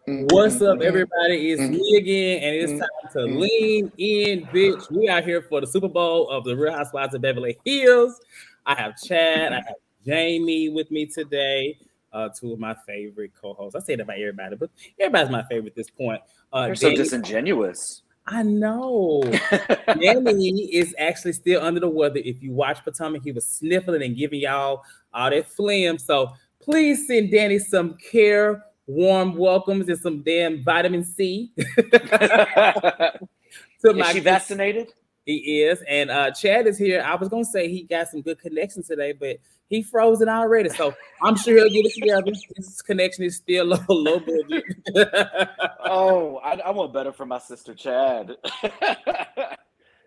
What's up, everybody? It's me again, and it's time to lean in, bitch. We are here for the Super Bowl of the Real Housewives of Beverly Hills. I have Chad, I have Jamie with me today. Two of my favorite co-hosts. I say that about everybody, but everybody's my favorite at this point. You're so disingenuous. I know. Danny is actually still under the weather. If you watch Potomac, he was sniffling and giving y'all all that phlegm. So please send Danny some care, warm welcomes, and some damn vitamin C. Is she vaccinated? He is. And Chad is here. I was going to say he got some good connections today, but he frozen already. So I'm sure he'll get it together. His connection is still low budget. Oh, I want better for my sister Chad.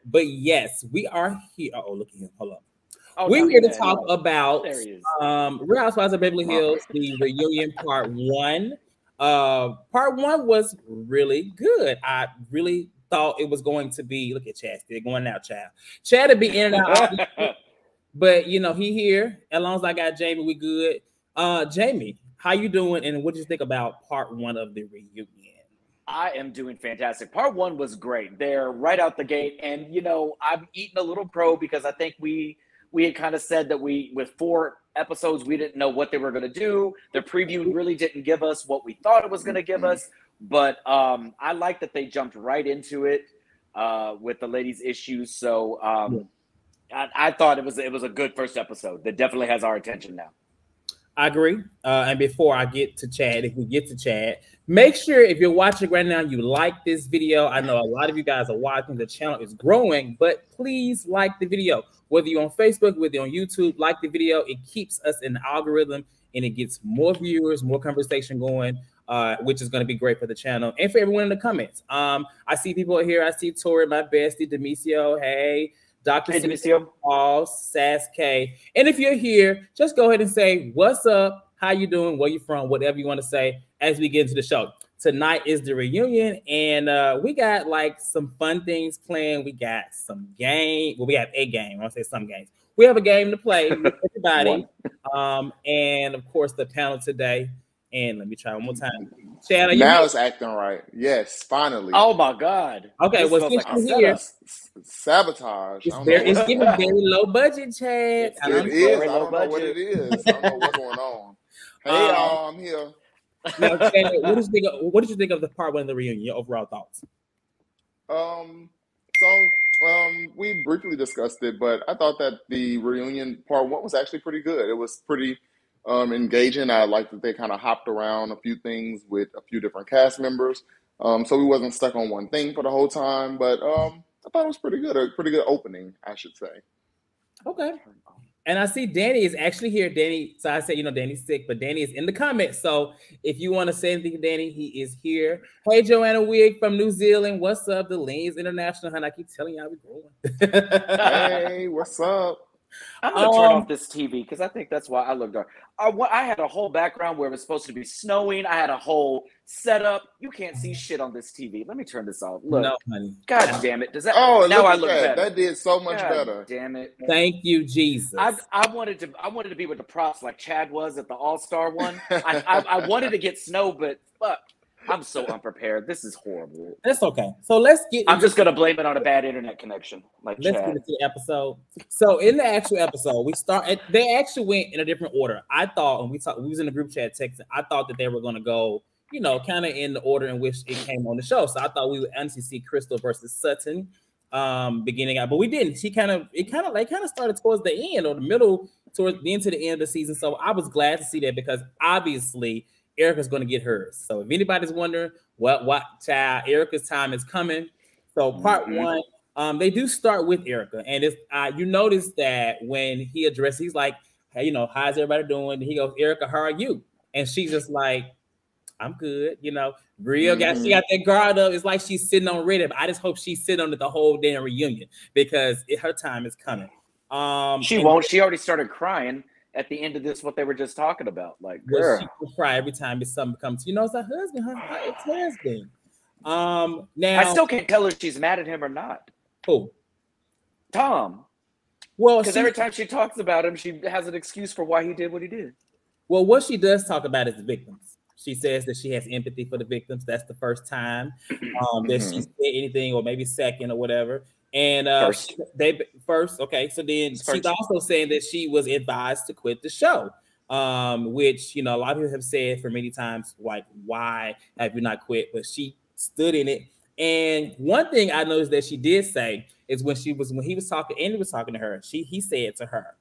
But yes, we are here. Oh, look at him. Hold on. Oh, we're here to talk about Real Housewives of Beverly Hills, the reunion part 1. Part 1 was really good. I really thought it was going to be, look at Chad, they're going out, child. Chad would be in and out, but you know, he here. As long as I got Jamie, we good. Jamie, how you doing? And what did you think about part 1 of the reunion? I am doing fantastic. Part 1 was great. They're right out the gate. And, you know, I'm eating a little crow because I think we had kind of said that with 4 episodes, we didn't know what they were going to do. The preview really didn't give us what we thought it was going to give us. But I like that they jumped right into it with the ladies' issues. So I thought it was a good first episode that definitely has our attention now. I agree. And before I get to Chad, if we get to Chad, make sure if you're watching right now, you like this video. I know a lot of you guys are watching. The channel is growing, but please like the video. Whether you're on Facebook, whether you're on YouTube, like the video. It keeps us in the algorithm and it gets more viewers, more conversation going, which is going to be great for the channel and for everyone in the comments. I see people here. I see Tori, my bestie, Demisio. Hey. Dr. Paul, Sass K. And if you're here, just go ahead and say, what's up? How you doing? Where you from? Whatever you want to say as we get into the show. Tonight is the reunion, and we got like some fun things planned. We got some game. Well, we have a game. I want to say some games. We have a game to play with everybody. And of course, the panel today. And let me try one more time. Chad, now it's acting right. Yes, finally. Oh my God. Okay, well, since you're here, sabotage. It's giving very low budget, Chad. I don't know what it is. I don't know what's going on. Hey, y'all, I'm here. Now, Chad, what did you think of the part 1 of the reunion? Your overall thoughts? We briefly discussed it, but I thought that the reunion part 1 was actually pretty good. It was pretty engaging. I liked that they kind of hopped around a few things with a few different cast members. So we wasn't stuck on one thing for the whole time, but I thought it was pretty good. A pretty good opening, I should say. Okay. And I see Danny is actually here. Danny, so I said, you know, Danny's sick, but Danny is in the comments. So if you want to say anything to Danny, he is here. Hey, Joanna Wig from New Zealand. What's up? The Lanes International, honey. I keep telling y'all we're growing. Hey, what's up? I'm going to turn off this TV because I think that's why I look dark. I had a whole background where it was supposed to be snowing. I had a whole setup. You can't see shit on this TV. Let me turn this off. Look. No, honey. God damn it. Does that? Oh, now I look better. That did so much better. Damn it. Thank you, Jesus. I wanted to be with the props like Chad was at the All-Star one. I wanted to get snow, but fuck. I'm so unprepared. This is horrible. That's okay. So let's get. I'm just gonna blame it on a bad internet connection. Let's get into the episode. So in the actual episode, we start. They actually went in a different order. I thought, and we was in the group chat texting. I thought that they were gonna go, you know, kind of in the order in which it came on the show. So I thought we would honestly see Crystal versus Sutton beginning out, but we didn't. It kind of started towards the end or the middle, towards the end to the end of the season. So I was glad to see that because obviously Erika's going to get hers. So if anybody's wondering what child, Erika's time is coming. So part 1, they do start with Erika, and it's you notice that when he addresses, he's like, hey, you know, how's everybody doing? And he goes, Erika, how are you? And she's just like, I'm good, you know. She got that guard up. It's like she's sitting on Reddit. But I just hope she's sitting on it the whole damn reunion because her time is coming. She won't. She already started crying at the end of this, what they were just talking about. Like, she will cry every time something comes. You know, it's her husband, her ex-husband. Now I still can't tell her she's mad at him or not. Who? Tom. Well, because every time she talks about him, she has an excuse for why he did what he did. Well, what she does talk about is the victims. She says that she has empathy for the victims. That's the first time that she Mm-hmm. said anything, or maybe second or whatever. And First. they first, okay. So then It's she's first. also saying that she was advised to quit the show, which a lot of people have said for many times, like, why have you not quit? But she stood in it. And one thing I noticed that she did say is when he was talking, Andy was talking to her, he said to her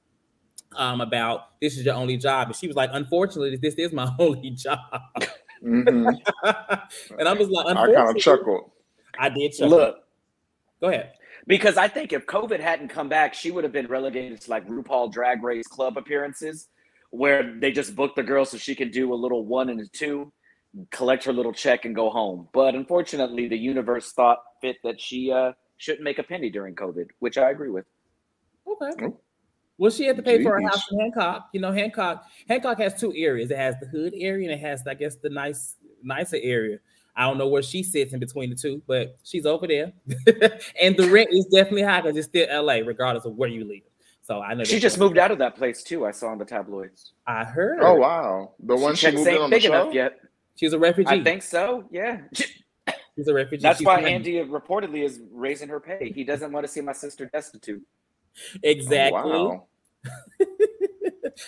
about this is your only job, and she was like, unfortunately, this is my only job. Mm-hmm. And I was like, I kind of chuckled. I did chuckle. Look, go ahead. Because I think if COVID hadn't come back, she would have been relegated to like RuPaul Drag Race club appearances, where they just book the girl so she can do a little 1 and a 2, collect her little check, and go home. But unfortunately, the universe thought fit that she shouldn't make a penny during COVID, which I agree with. Okay. Well, she had to pay for her Jeez. house in Hancock. Hancock has 2 areas. It has the hood area and it has, I guess, the nicer area. I don't know where she sits in between the two, but she's over there. And the rent is definitely high because it's still LA, regardless of where you live. So I know she just moved out of that place too. I saw in the tabloids. I heard. Oh wow, the one she moved in on the big enough show. Yet. She's a refugee. I think so. Yeah. She's a refugee. That's She's why married. Andy reportedly is raising her pay. He doesn't want to see my sister destitute. Exactly. Oh, wow.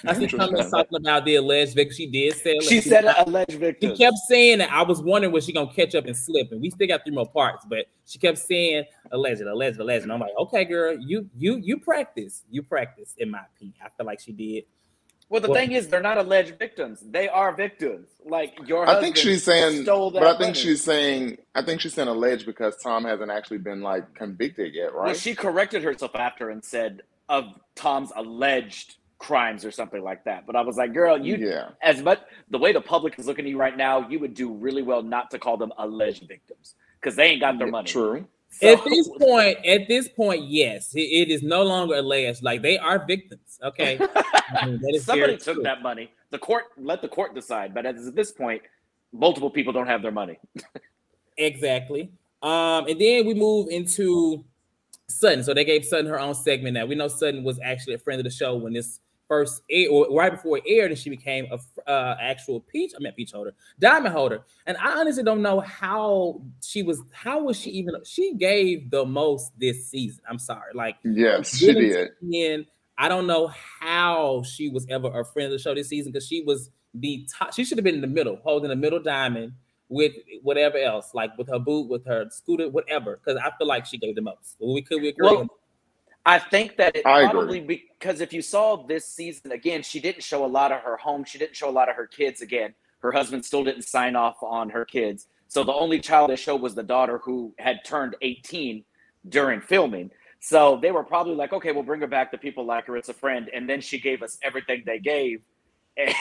I see comments talking about the alleged victim. She did say She said alleged victim. She kept saying that. I was wondering was she gonna catch up and slip, and we still got 3 more parts, but she kept saying alleged. I'm like, okay, girl, you practice. In my opinion, I feel like she did. Well, the thing is, they're not alleged victims. They are victims. Like your I think she's saying, stole that but I think money. she's saying alleged because Tom hasn't actually been like convicted yet, right? Well, she corrected herself after and said of Tom's alleged crimes or something like that. But I was like, girl, as much the way the public is looking at you right now, you would do really well not to call them alleged victims because they ain't got their money. True. So, at this point, yes, it is no longer alleged. Like they are victims. Okay, somebody took that money. The court let the court decide. But at this point, multiple people don't have their money. Exactly. And then we move into Sutton. So they gave Sutton her own segment. Now we know Sutton was actually a friend of the show when this first aired, or right before it aired, and she became a actual diamond holder. And I honestly don't know how was she even? She gave the most this season. I'm sorry, like yes, she did. And I don't know how she was ever a friend of the show this season because she was the top. She should have been in the middle, holding the middle diamond with whatever else, like with her boot, with her scooter, whatever. Because I feel like she gave the most. We agree. Well, I think that it I probably agree. because if you saw this season again, she didn't show a lot of her home. She didn't show a lot of her kids again. Her husband still didn't sign off on her kids. So the only child they showed was the daughter who had turned 18 during filming. So they were probably like, okay, we'll bring her back. The people like her. It's a friend. And then she gave us everything they gave.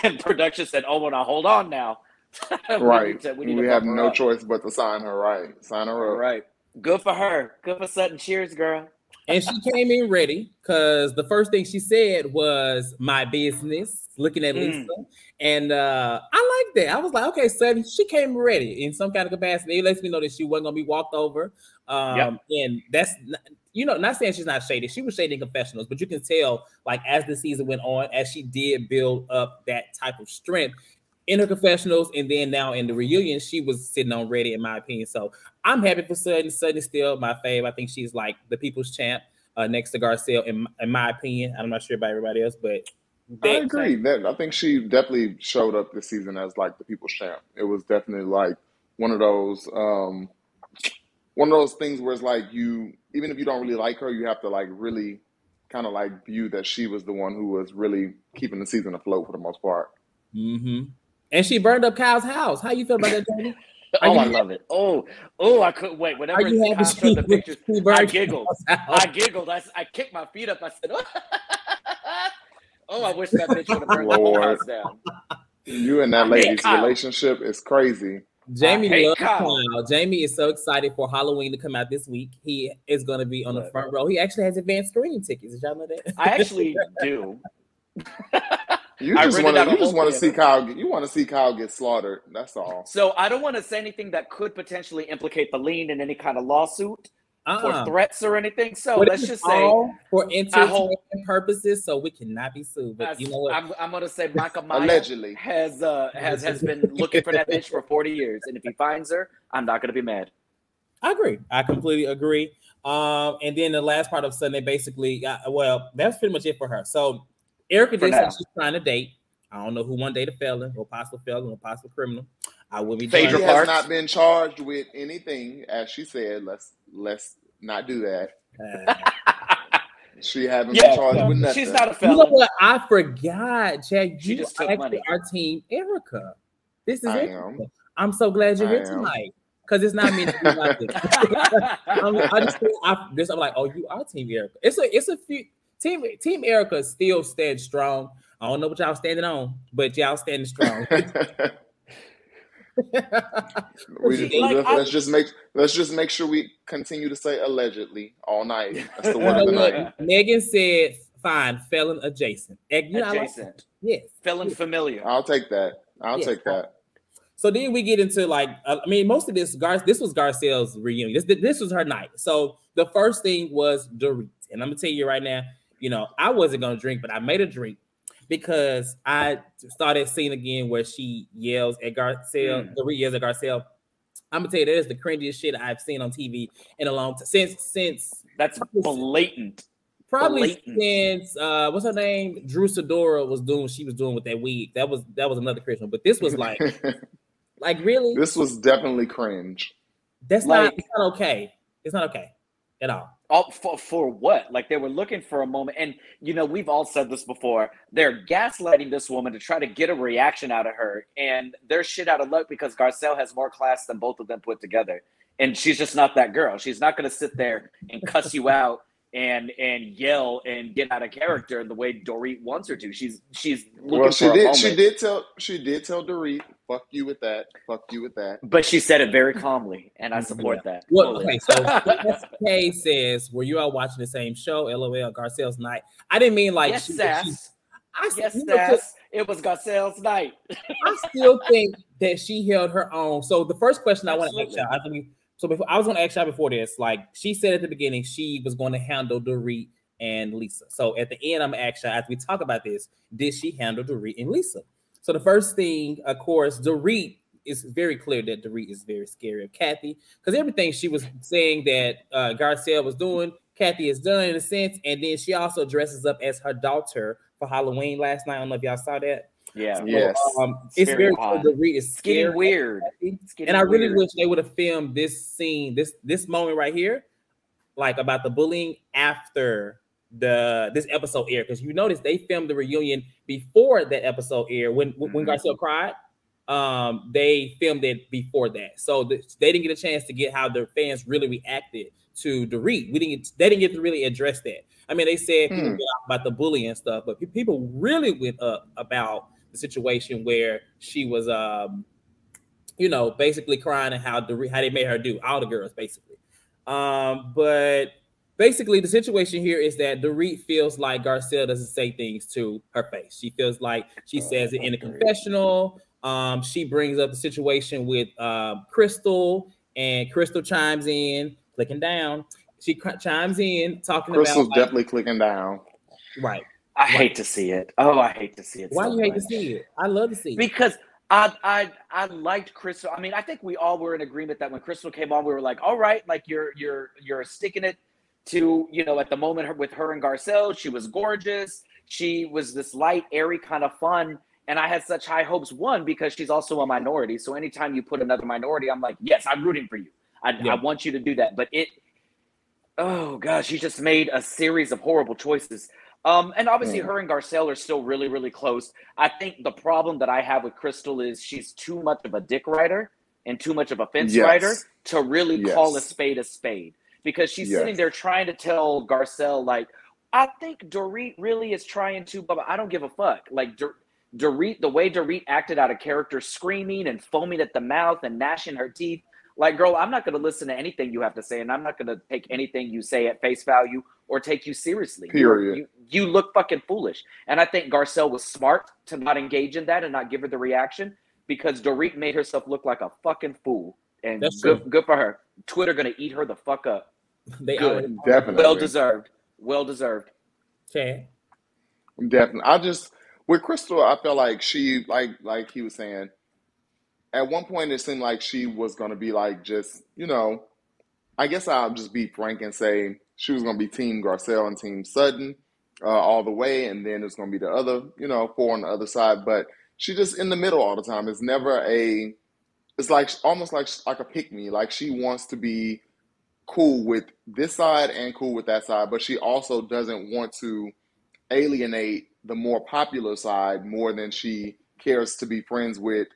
And production said, oh, well, now hold on now. Right. we have no choice but to sign her, right? Sign her up. Right. Good for her. Good for Sutton. Cheers, girl. And she came in ready because the first thing she said was my business, looking at Lisa. And I like that. I was like, okay, Sutton, she came ready in some kind of capacity. It lets me know that she wasn't going to be walked over. And that's, not saying she's not shady. She was shady in confessionals, but you can tell, like, as the season went on, as she did build up that type of strength in her confessionals, and then now in the reunion, she was sitting on ready, in my opinion. So I'm happy for Sutton. Sutton is still my fave. I think she's like the people's champ next to Garcelle, in my opinion. I'm not sure about everybody else, but I agree. I think she definitely showed up this season as like the people's champ. It was definitely like one of those things where it's like even if you don't really like her, you have to like really kind of like view that she was the one who was really keeping the season afloat for the most part. Mm-hmm. And she burned up Kyle's house. How you feel about that, Jamie? I love it. Oh, I couldn't wait. Whenever Kyle showed the pictures, I giggled. I kicked my feet up. I said, oh, I wish that bitch would have burned the whole house down. You and that lady's relationship is crazy. Jamie loves Kyle. Jamie is so excited for Halloween to come out this week. He is going to be on the front row. He actually has advanced screening tickets. Did y'all know that? I actually do. You just want to see Kyle. You want to see Kyle get slaughtered. That's all. So I don't want to say anything that could potentially implicate the lien in any kind of lawsuit. for threats or anything. So but let's just say for entertainment purposes, so we cannot be sued. But you know what? I'm gonna say Michael Myers Allegedly has been looking for that bitch for 40 years, and if he finds her, I'm not gonna be mad. I agree. I completely agree. And then the last part of Sunday, basically, well, that's pretty much it for her. So Erika did say she's trying to date. I don't know who one date a felon or possible criminal. I will be. She has not been charged with anything, as she said. Let's not do that. She haven't been charged with nothing. She's not a felon. You know what? I forgot, Jack. She just took money. Our team, Erika. This is it. I'm so glad you're here tonight. Because it's not me to do nothing. I'm like, oh, you are Team Erika. It's a few Team Erika still stands strong. I don't know what y'all standing on, but y'all standing strong. Let's just make sure we continue to say allegedly all night. That's the word of the night. Megan said, "Fine, felon adjacent." Adjacent, yes. Felon familiar. I'll take that. I'll take that. So then we get into most of this. This was Garcelle's reunion. This was her night. So the first thing was Dorit, and I'm gonna tell you right now. I wasn't gonna drink, but I made a drink because I started seeing again where she yells at Garcelle. Dorit yells at Garcelle. I'm gonna tell you, that is the cringiest shit I've seen on TV in a long time. Since that's blatant. Probably since what's her name? Drew Sidora was doing what she was doing with that wig. That was another Christian, but this was like really. This was definitely cringe. It's not okay. It's not okay at all. For what? Like, they were looking for a moment, and we've all said this before. They're gaslighting this woman to try to get a reaction out of her, and they're shit out of luck because Garcelle has more class than both of them put together, and she's just not that girl. She's not going to sit there and cuss you out and yell and get out of character in the way Dorit wants her to. She's looking for a moment. She did tell Dorit, "Fuck you with that. Fuck you with that." But she said it very calmly, and I support that. Well, okay, so SK says, "Were you all watching the same show?" LOL, Garcelle's night. I didn't mean like yes, sass. It was Garcelle's night. I still think that she held her own. So the first question I want to ask y'all, I was going to ask y'all before this, like she said at the beginning, she was going to handle Dorit and Lisa. So at the end, I'm going to ask y'all, after we talk about this, did she handle Dorit and Lisa? So the first thing, of course, Dorit, is very clear that Dorit is very scary of Kathy, because everything she was saying that Garcelle was doing, Kathy has done in a sense. And then she also dresses up as her daughter for Halloween last night. I don't know if y'all saw that. Yeah. So, yes. It's very cool. Dorit is scary, weird. And I really wish they would have filmed this scene, this moment right here, like about the bullying after this episode aired, because you notice they filmed the reunion before that episode aired. When Garcelle cried, they filmed it before that, so they didn't get a chance to get how the fans really reacted to Dorit. They didn't get to really address that. I mean, they said people get off about the bullying and stuff, but people really went up about the situation where she was, basically crying and how they made her do, all the girls basically. But basically the situation here is that Dorit feels like Garcelle doesn't say things to her face. She feels like she says it in a confessional. She brings up the situation with Crystal, and Crystal chimes in, clicking down. She chimes in, talking Crystal's about definitely clicking down. Right. I hate to see it. Oh, I hate to see it. Why do you hate to see it? I love to see it. Because I liked Crystal. I mean, I think we all were in agreement that when Crystal came on, we were like, all right, like you're sticking it to, at the moment with her and Garcelle. She was gorgeous. She was this light, airy kind of fun. And I had such high hopes, one, because she's also a minority. So anytime you put another minority, I'm like, yes, I'm rooting for you. I want you to do that. But oh gosh, she just made a series of horrible choices. And obviously her and Garcelle are still really, really close. I think the problem that I have with Crystal is she's too much of a dick rider and too much of a fence rider to really call a spade. Because she's sitting there trying to tell Garcelle, like, I think Dorit really is trying to, but I don't give a fuck. Like, Dorit, the way Dorit acted out of character, screaming and foaming at the mouth and gnashing her teeth. Like, girl, I'm not going to listen to anything you have to say, and I'm not going to take anything you say at face value or take you seriously. Period. You look fucking foolish. And I think Garcelle was smart to not engage in that and not give her the reaction, because Dorit made herself look like a fucking fool. And good for her. Twitter going to eat her the fuck up. They Good. already Definitely. Well deserved. Well deserved. Chad. Definitely. I just with Crystal, I felt like she like he was saying. At one point, it seemed like she was going to be like just I guess I'll just be frank and say she was going to be Team Garcelle and Team Sutton all the way, and then it's going to be the other four on the other side. But she just in the middle all the time. It's never a. It's like almost like a pick me. Like she wants to be cool with this side and cool with that side, but she also doesn't want to alienate the more popular side more than she cares to be friends with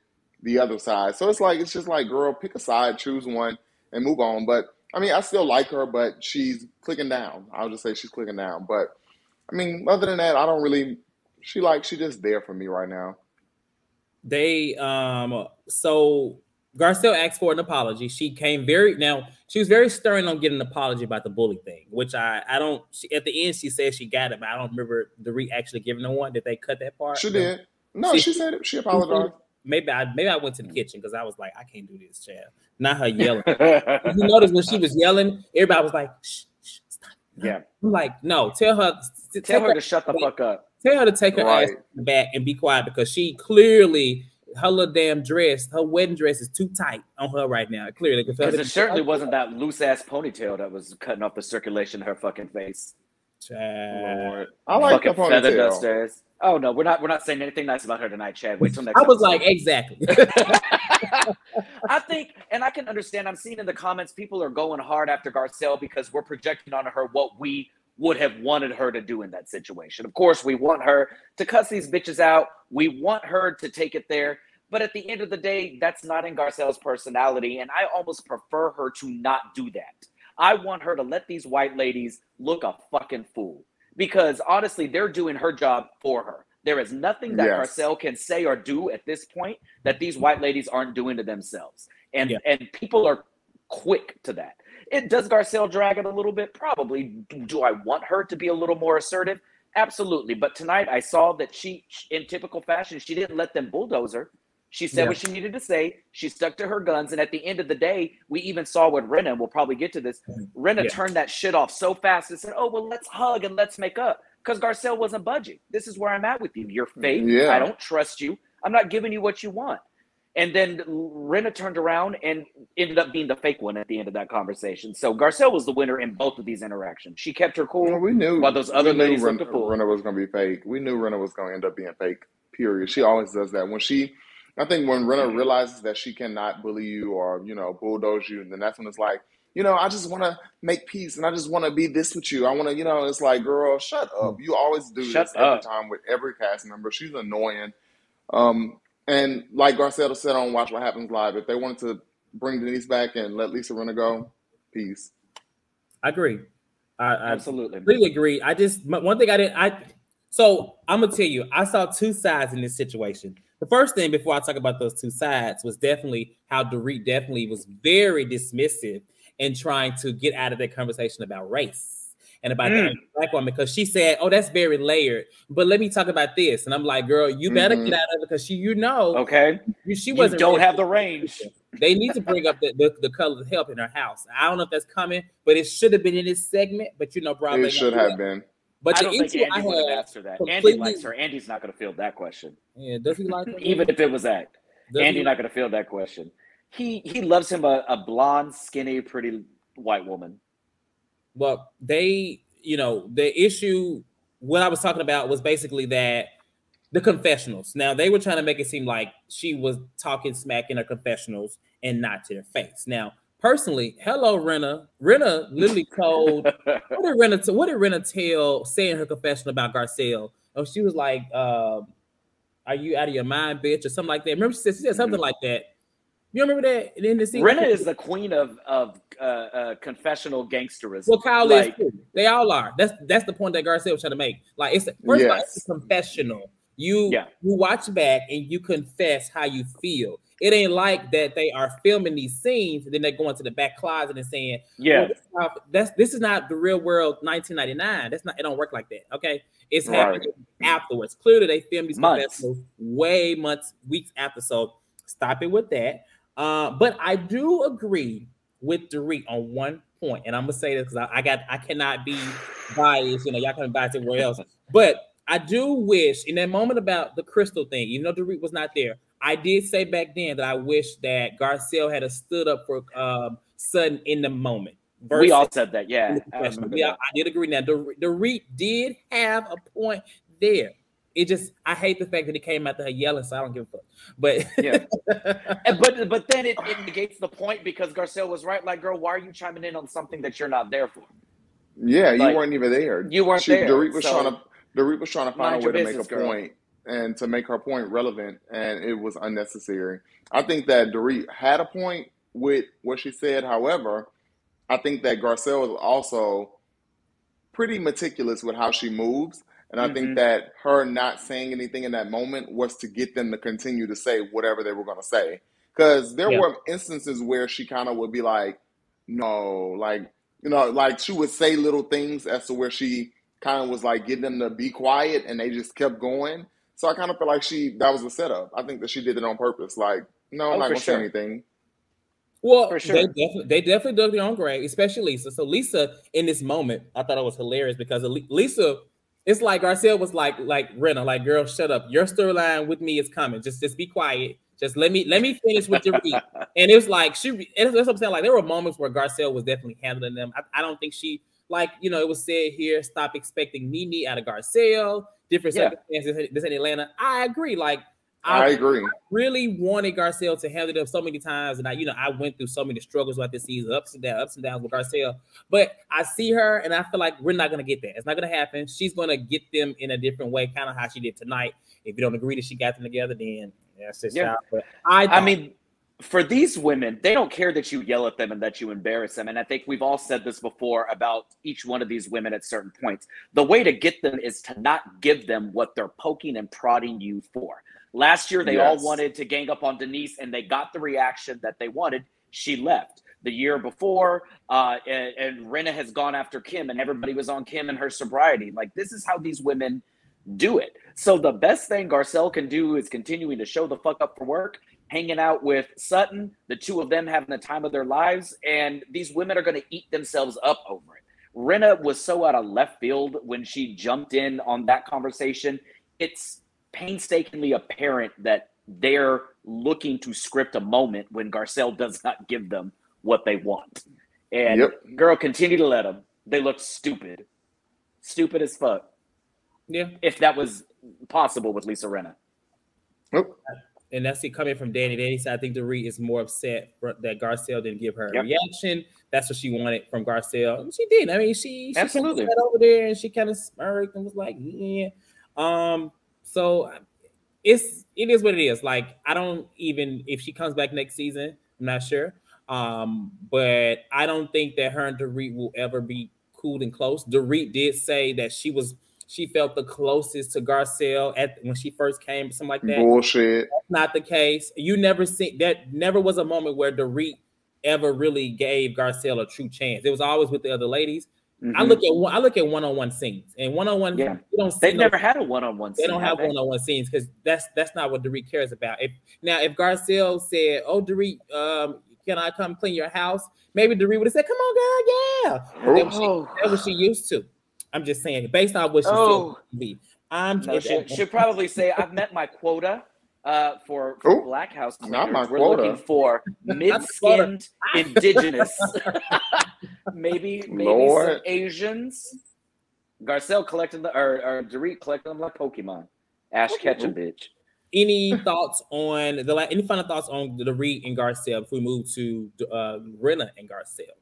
the other side. So it's just like, girl, pick a side, choose one, and move on. But I mean, I still like her, but she's clicking down. I'll just say she's clicking down. But I mean, other than that, I don't really. She's just there for me right now. They so Garcelle asked for an apology. She was very stern on getting an apology about the bully thing, which I don't. At the end, she said she got it, but I don't remember Dorit actually giving her one. Did they cut that part? She did. No, she said it. She apologized. Maybe I went to the kitchen because I was like, I can't do this, Chad. Not her yelling. You notice when she was yelling, everybody was like, shh, stop. Yeah. I'm like, no, tell her to shut the fuck up. Tell her to take her ass back and be quiet because she clearly, her little damn dress, her wedding dress is too tight on her right now. Clearly. Because it certainly wasn't that loose ass ponytail that was cutting off the circulation of her fucking face. Chad. I like fucking the ponytail. feather dusters. Oh no, we're not saying anything nice about her tonight, Chad. Wait till next. I was like, exactly. I think, and I can understand. I'm seeing in the comments people are going hard after Garcelle because we're projecting on her what we would have wanted her to do in that situation. Of course, we want her to cuss these bitches out. We want her to take it there. But at the end of the day, that's not in Garcelle's personality, and I almost prefer her to not do that. I want her to let these white ladies look a fucking fool. Because honestly, they're doing her job for her. There is nothing that Garcelle can say or do at this point that these white ladies aren't doing to themselves. And people are quick to that. Does Garcelle drag it a little bit? Probably. Do I want her to be a little more assertive? Absolutely. But tonight I saw that she, in typical fashion, she didn't let them bulldoze her. She said what she needed to say. She stuck to her guns. And at the end of the day, we even saw with Rinna, and we'll probably get to this, Rinna turned that shit off so fast and said, oh, well, let's hug and let's make up. Because Garcelle wasn't budging. This is where I'm at with you. You're fake. Yeah. I don't trust you. I'm not giving you what you want. And then Rinna turned around and ended up being the fake one at the end of that conversation. So Garcelle was the winner in both of these interactions. She kept her cool. Well, we knew while those other ladies looked a fool. Rinna was going to be fake. We knew Rinna was going to end up being fake, period. She always does that. I think when Rinna realizes that she cannot bully you or, bulldoze you, then that's when it's like, I just want to make peace and I just want to be this with you. I want to, it's like, girl, shut up. You always do this every time with every cast member. She's annoying. And like Garcelle said on Watch What Happens Live, if they wanted to bring Denise back and let Lisa Rinna go, peace. I agree. I absolutely completely agree. One thing so I'm going to tell you, I saw two sides in this situation. The first thing before I talk about those two sides was definitely how Dorit definitely was very dismissive in trying to get out of that conversation about race and about the black woman, because she said, oh, that's very layered, but let me talk about this. And I'm like, girl, you better get out of it because she wasn't don't have the range. They need to bring up the color of help in her house. I don't know if that's coming, but it should have been in this segment, but probably it should have been. But I don't think Andy would have asked her that. Andy likes her. Andy's not going to field that question. Yeah, does he like her? Even if it was that. Andy's not going to field that question. He loves him a blonde, skinny, pretty white woman. Well, the issue, what I was talking about was basically that the confessionals. Now, they were trying to make it seem like she was talking smack in her confessionals and not to their face. Now, personally, hello, Rinna. Rinna literally told, what did Rinna tell, saying her confession about Garcelle? Oh, she was like, are you out of your mind, bitch? Or something like that. Remember, she said something like that. You remember that? In the scene? Rinna is the queen of confessional gangsterism. Well, Kyle is too. They all are. That's the point that Garcelle was trying to make. Like, it's first of all, it's a confessional. You watch back and you confess how you feel. It ain't like that they are filming these scenes and then they're going to the back closet and saying, this is not the real world 1999. It don't work like that. Okay. It's happening afterwards. Clearly they filmed these confessionals weeks after. So stop it with that. But I do agree with Dorit on one point, and I'm gonna say this because I cannot be biased. You know, y'all can bias everywhere else, but I do wish in that moment about the crystal thing, even though Dorit was not there, I did say back then that I wish that Garcelle had stood up for Sutton in the moment. We all said that, yeah. I did agree. Now, Dorit did have a point there. It just, I hate the fact that it came out to her yelling, so I don't give a fuck. But yeah, but then it negates the point because Garcelle was right. Like, girl, why are you chiming in on something that you're not there for? Yeah, you weren't even there. You weren't there. Dorit was trying to find a way to make a point and to make her point relevant, and it was unnecessary. I think that Dorit had a point with what she said. However, I think that Garcelle is also pretty meticulous with how she moves. And I think that her not saying anything in that moment was to get them to continue to say whatever they were going to say. Because there were instances where she kind of would be like, no, like, you know, like she would say little things as to where she kind of was like getting them to be quiet and they just kept going. So I kind of feel like that was a setup. I think that she did it on purpose. Like, no, I'm not going to say anything. Well, for sure. they definitely dug their own grave, especially Lisa. So Lisa, in this moment, I thought it was hilarious because Lisa, it's like Garcelle was like Rinna, like, girl, shut up. Your storyline with me is coming. Just be quiet. Just let me finish with Dorit. And it was like that's what I'm saying. Like, there were moments where Garcelle was definitely handling them. I don't think she, like, you know, it was said here, stop expecting Nene out of Garcelle. Different circumstances. This in Atlanta. I agree. Like, I agree. I really wanted Garcelle to handle them so many times, and I went through so many struggles like this season, ups and downs with Garcelle. But I see her, and I feel like we're not gonna get that. It's not gonna happen. She's gonna get them in a different way, kind of how she did tonight. If you don't agree that she got them together, then that's just out. But I mean, for these women, they don't care that you yell at them and that you embarrass them. And I think we've all said this before about each one of these women at certain points. The way to get them is to not give them what they're poking and prodding you for. Last year, they all wanted to gang up on Denise, and they got the reaction that they wanted. She left. The year before, and Rinna has gone after Kim, and everybody was on Kim and her sobriety. Like, this is how these women do it. So the best thing Garcelle can do is continuing to show the fuck up for work, hanging out with Sutton, the two of them having the time of their lives, and these women are going to eat themselves up over it. Rinna was so out of left field when she jumped in on that conversation. It's painstakingly apparent that they're looking to script a moment when Garcelle does not give them what they want. And girl, continue to let them. They look stupid. Stupid as fuck. Yeah. If that was possible with Lisa Rinna. And that's it coming from Danny. Danny said, I think Dorit is more upset that Garcelle didn't give her a reaction. That's what she wanted from Garcelle. And she did. I mean, she absolutely sat over there and she kind of smirked and was like, yeah. So it is what it is. Like, I don't even, if she comes back next season, I'm not sure. But I don't think that her and Dorit will ever be cool and close. Dorit did say that she felt the closest to Garcelle when she first came, something like that. Bullshit. That's not the case. You never see that. Never was a moment where Dorit ever really gave Garcelle a true chance. It was always with the other ladies. I look at one-on-one scenes, and one-on-one. They've never had a one-on-one. They don't have one-on-one scenes because that's not what Dorit cares about. If Garcelle said, "Oh, Dorit, can I come clean your house?" Maybe Dorit would have said, "Come on, girl, yeah." That's what she used to. I'm just saying, based on what she said. She'll probably say, "I've met my quota for Black House cleaners. Not my We're quota. looking for mid-skinned, indigenous, maybe some Asians." Garcelle collecting or Dorit collecting them like Pokemon. Ash Ketchum, bitch. Any thoughts on any final thoughts on Dorit and Garcelle before we move to Rinna and Garcelle?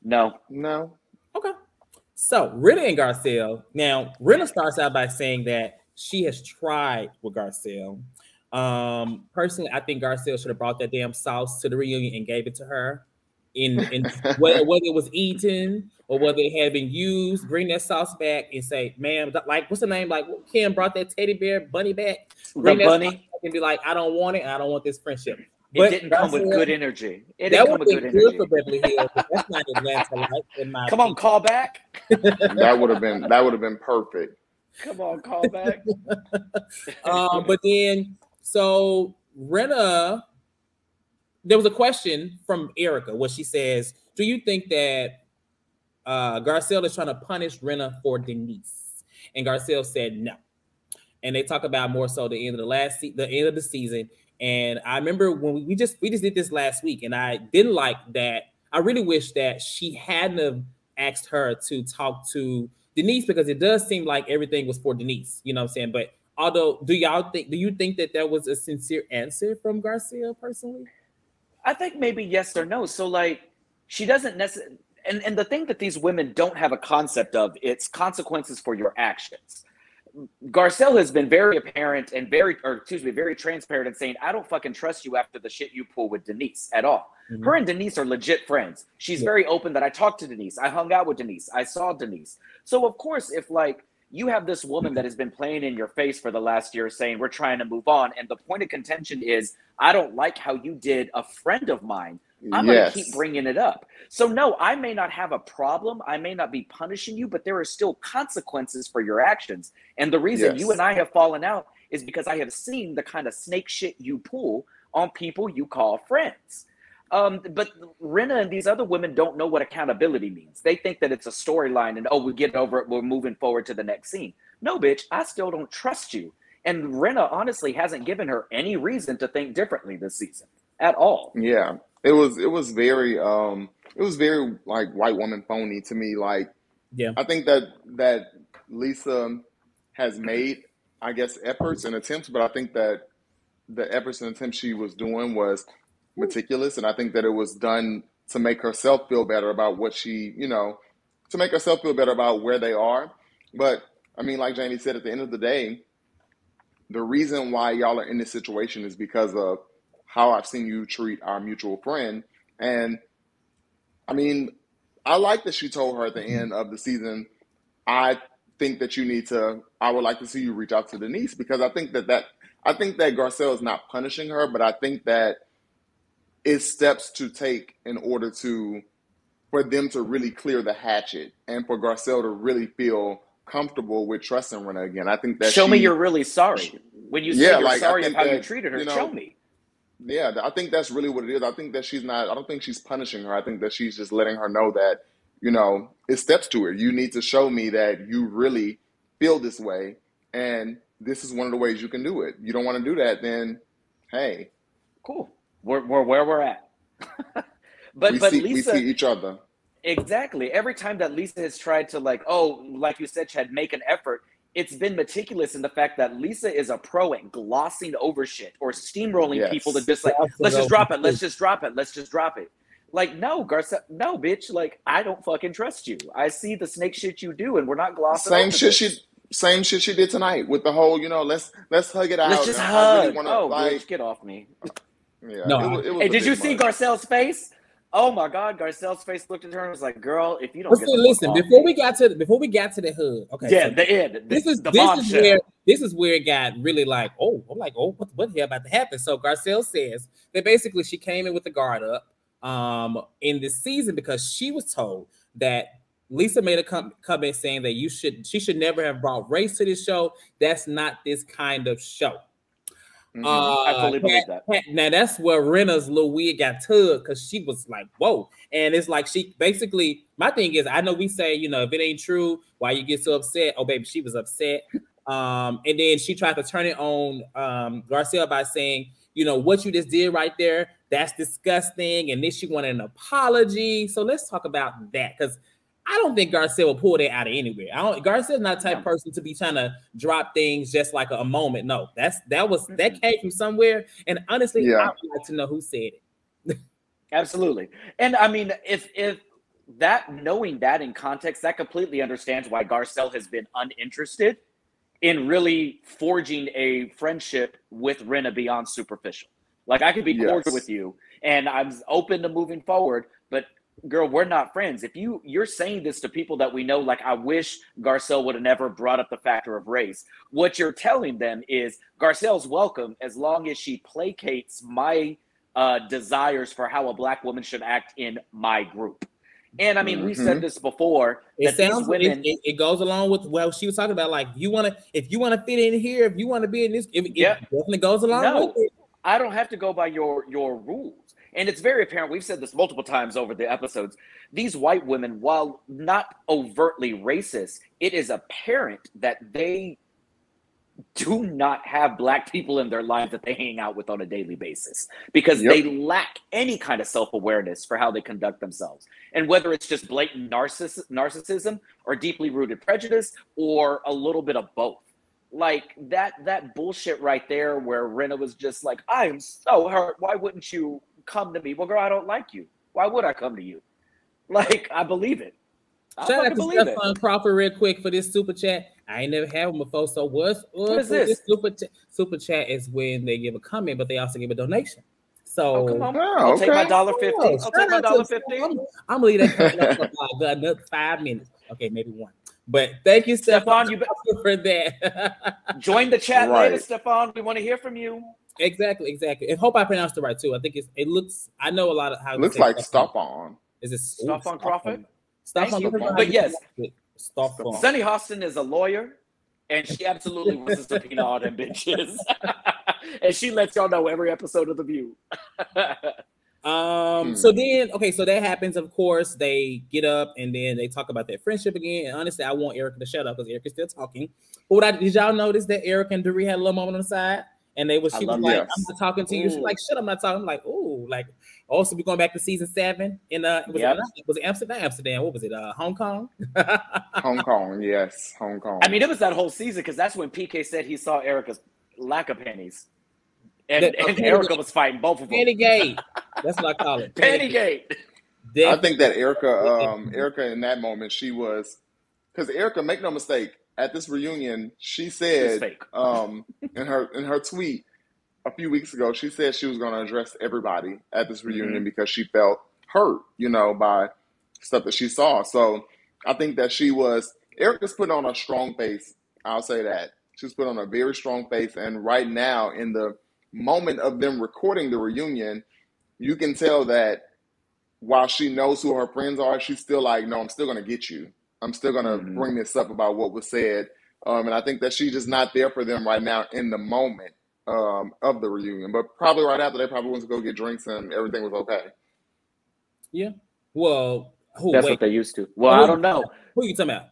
No. Okay. So Rinna and Garcelle. Now, Rinna starts out by saying that she has tried with Garcelle. Personally, I think Garcelle should have brought that damn sauce to the reunion and gave it to her. In whether it was eaten or whether it had been used, bring that sauce back and say, "Ma'am, like, what's the name? Like, Kim brought that teddy bear bunny back. Bring that bunny and be like, I don't want it. And I don't want this friendship." It didn't come with good energy. It didn't come with good energy. For Beverly Hills, but that's not Atlanta like. In my Come on, call back. That would have been perfect. Come on, call back. But then so Rinna there was a question from Erika where she says, do you think that Garcelle is trying to punish Rinna for Denise? And Garcelle said no. And they talk about more so the end of the end of the season. And I remember when we just did this last week, and I didn't like that. I really wish that she hadn't have asked her to talk to Denise, because it does seem like everything was for Denise. You know what I'm saying? But although, do you think that was a sincere answer from Garcelle personally? I think maybe yes or no. So like, she doesn't necessarily, and the thing that these women don't have a concept of, it's consequences for your actions. Garcelle has been very apparent and very transparent in saying, I don't fucking trust you after the shit you pull with Denise at all. Mm-hmm. Her and Denise are legit friends. She's very open that I talked to Denise. I hung out with Denise. I saw Denise. So of course, if like you have this woman that has been playing in your face for the last year saying we're trying to move on, and the point of contention is, I don't like how you did a friend of mine, I'm going to keep bringing it up. So no, I may not have a problem. I may not be punishing you, but there are still consequences for your actions. And the reason you and I have fallen out is because I have seen the kind of snake shit you pull on people you call friends. But Rinna and these other women don't know what accountability means. They think that it's a storyline and, oh, we get over it, we're moving forward to the next scene. No, bitch, I still don't trust you. And Rinna honestly hasn't given her any reason to think differently this season at all. Yeah. It was very like white woman phony to me. Like, I think that Lisa has made, I guess, efforts and attempts, but I think that the efforts and attempts she was doing was meticulous, and I think that it was done to make herself feel better about what she, to make herself feel better about where they are. But I mean, like Jamie said, at the end of the day, the reason why y'all are in this situation is because of how I've seen you treat our mutual friend. And I mean, I like that she told her at the end of the season, I think that I would like to see you reach out to Denise, because I think that Garcelle is not punishing her, but I think that it's steps to take in order for them to really clear the hatchet and for Garcelle to really feel comfortable with trusting Rinna again. I think that show me you're really sorry. When you say you're sorry of how you treated her, show me. Yeah, I think that's really what it is. I think that I don't think she's punishing her. I think that she's just letting her know that, it's steps to it. You need to show me that you really feel this way, and this is one of the ways you can do it. You don't want to do that, then, hey. Cool. We're where we're at. but Lisa, we see each other. Exactly. Every time that Lisa has tried to like you said, Chad, make an effort, it's been meticulous in the fact that Lisa is a pro at glossing over shit or steamrolling people to just like, let's just drop it. Let's just drop it. Let's just drop it. Like, no, Garcelle, no, bitch. Like, I don't fucking trust you. I see the snake shit you do, and we're not glossing over Same shit she did tonight with the whole, let's hug it out. Let's just hug. Bitch, get off me. Yeah. No, it was hey, did you see Garcelle's face? Oh my God, Garcelle's face looked at her and was like, "Girl, if you don't listen, before we got to the hug, okay, yeah, so the end. This is where it got really like, I'm like, what the hell about to happen? So Garcelle says that basically she came in with the guard up in this season because she was told that Lisa made a comment saying that she should never have brought race to this show. That's not this kind of show. Mm-hmm. I fully believe that. Now that's where Rinna's little wig got tugged, because she was like, whoa. And it's like she basically, my thing is, I know we say, if it ain't true, why you get so upset? Oh, baby, she was upset. And then she tried to turn it on Garcelle by saying, what you just did right there, that's disgusting. And then she wanted an apology. So let's talk about that, because I don't think Garcelle will pull that out of anywhere. Garcelle's not the type of person to be trying to drop things just like a moment. No, that came from somewhere. And honestly, I would like to know who said it. Absolutely. And I mean, if that, knowing that in context, that completely understands why Garcelle has been uninterested in really forging a friendship with Rinna beyond superficial. Like, I could be cordial with you and I'm open to moving forward, but girl, we're not friends. If you're saying this to people that we know, like, I wish Garcelle would have never brought up the factor of race. What you're telling them is Garcelle's welcome as long as she placates my desires for how a Black woman should act in my group. And I mean, we said this before. It goes along with what she was talking about. Like, if you want to fit in here, if you want to be in this, it definitely goes along with it. I don't have to go by your rules. And it's very apparent, we've said this multiple times over the episodes, these white women, while not overtly racist, it is apparent that they do not have Black people in their lives that they hang out with on a daily basis, because they lack any kind of self-awareness for how they conduct themselves. And whether it's just blatant narcissism or deeply rooted prejudice or a little bit of both. Like that bullshit right there where Rinna was just like, I am so hurt. Why wouldn't you come to me? Well, girl, I don't like you. Why would I come to you? Like, I believe it. Shout out to Stefan Crawford real quick for this super chat. I ain't never had one before. So what is this? Super chat is when they give a comment, but they also give a donation. So come on. I'll take my $1.50. I'll take my $1.50. I'm gonna leave that coming up for another 5 minutes. Okay, maybe one. But thank you, Stefan, for that. Join the chat later, Stefan. We want to hear from you. Exactly. And hope I pronounced it right too. I think it looks. I know a lot of how it looks like Stefan. Is it Stefan Crawford? But yes, Sunny Hostin is a lawyer, and she absolutely wants to subpoena all them bitches. And she lets y'all know every episode of The View. So then, so that happens. Of course, they get up and then they talk about their friendship again. And honestly, I want Erika to shut up because Erika's still talking. But did y'all notice that Erika and Dorit had a little moment on the side? And she was like, I'm not talking to you. She's like, shut up, I'm not talking. I'm like, ooh, like, also we're going back to season 7 in was it Amsterdam? What was it? Hong Kong? Hong Kong, yes. Hong Kong. I mean, it was that whole season because that's when PK said he saw Erika's lack of panties. And Erika was fighting both of them. Pantygate. That's what I call it. Pantygate. I think that Erika in that moment, she was, because Erika, make no mistake, at this reunion, she said in her tweet a few weeks ago, she said she was going to address everybody at this reunion because she felt hurt, by stuff that she saw. So I think that Erika's put on a strong face. I'll say that. She's put on a very strong face. And right now, in the moment of them recording the reunion, you can tell that while she knows who her friends are, she's still like, no, I'm still going to get you. I'm still going to bring this up about what was said. And I think that she's just not there for them right now in the moment of the reunion. But probably right after, they probably went to go get drinks and everything was okay. Yeah. Well, that's what they used to. Well, I don't know. Who are you talking about?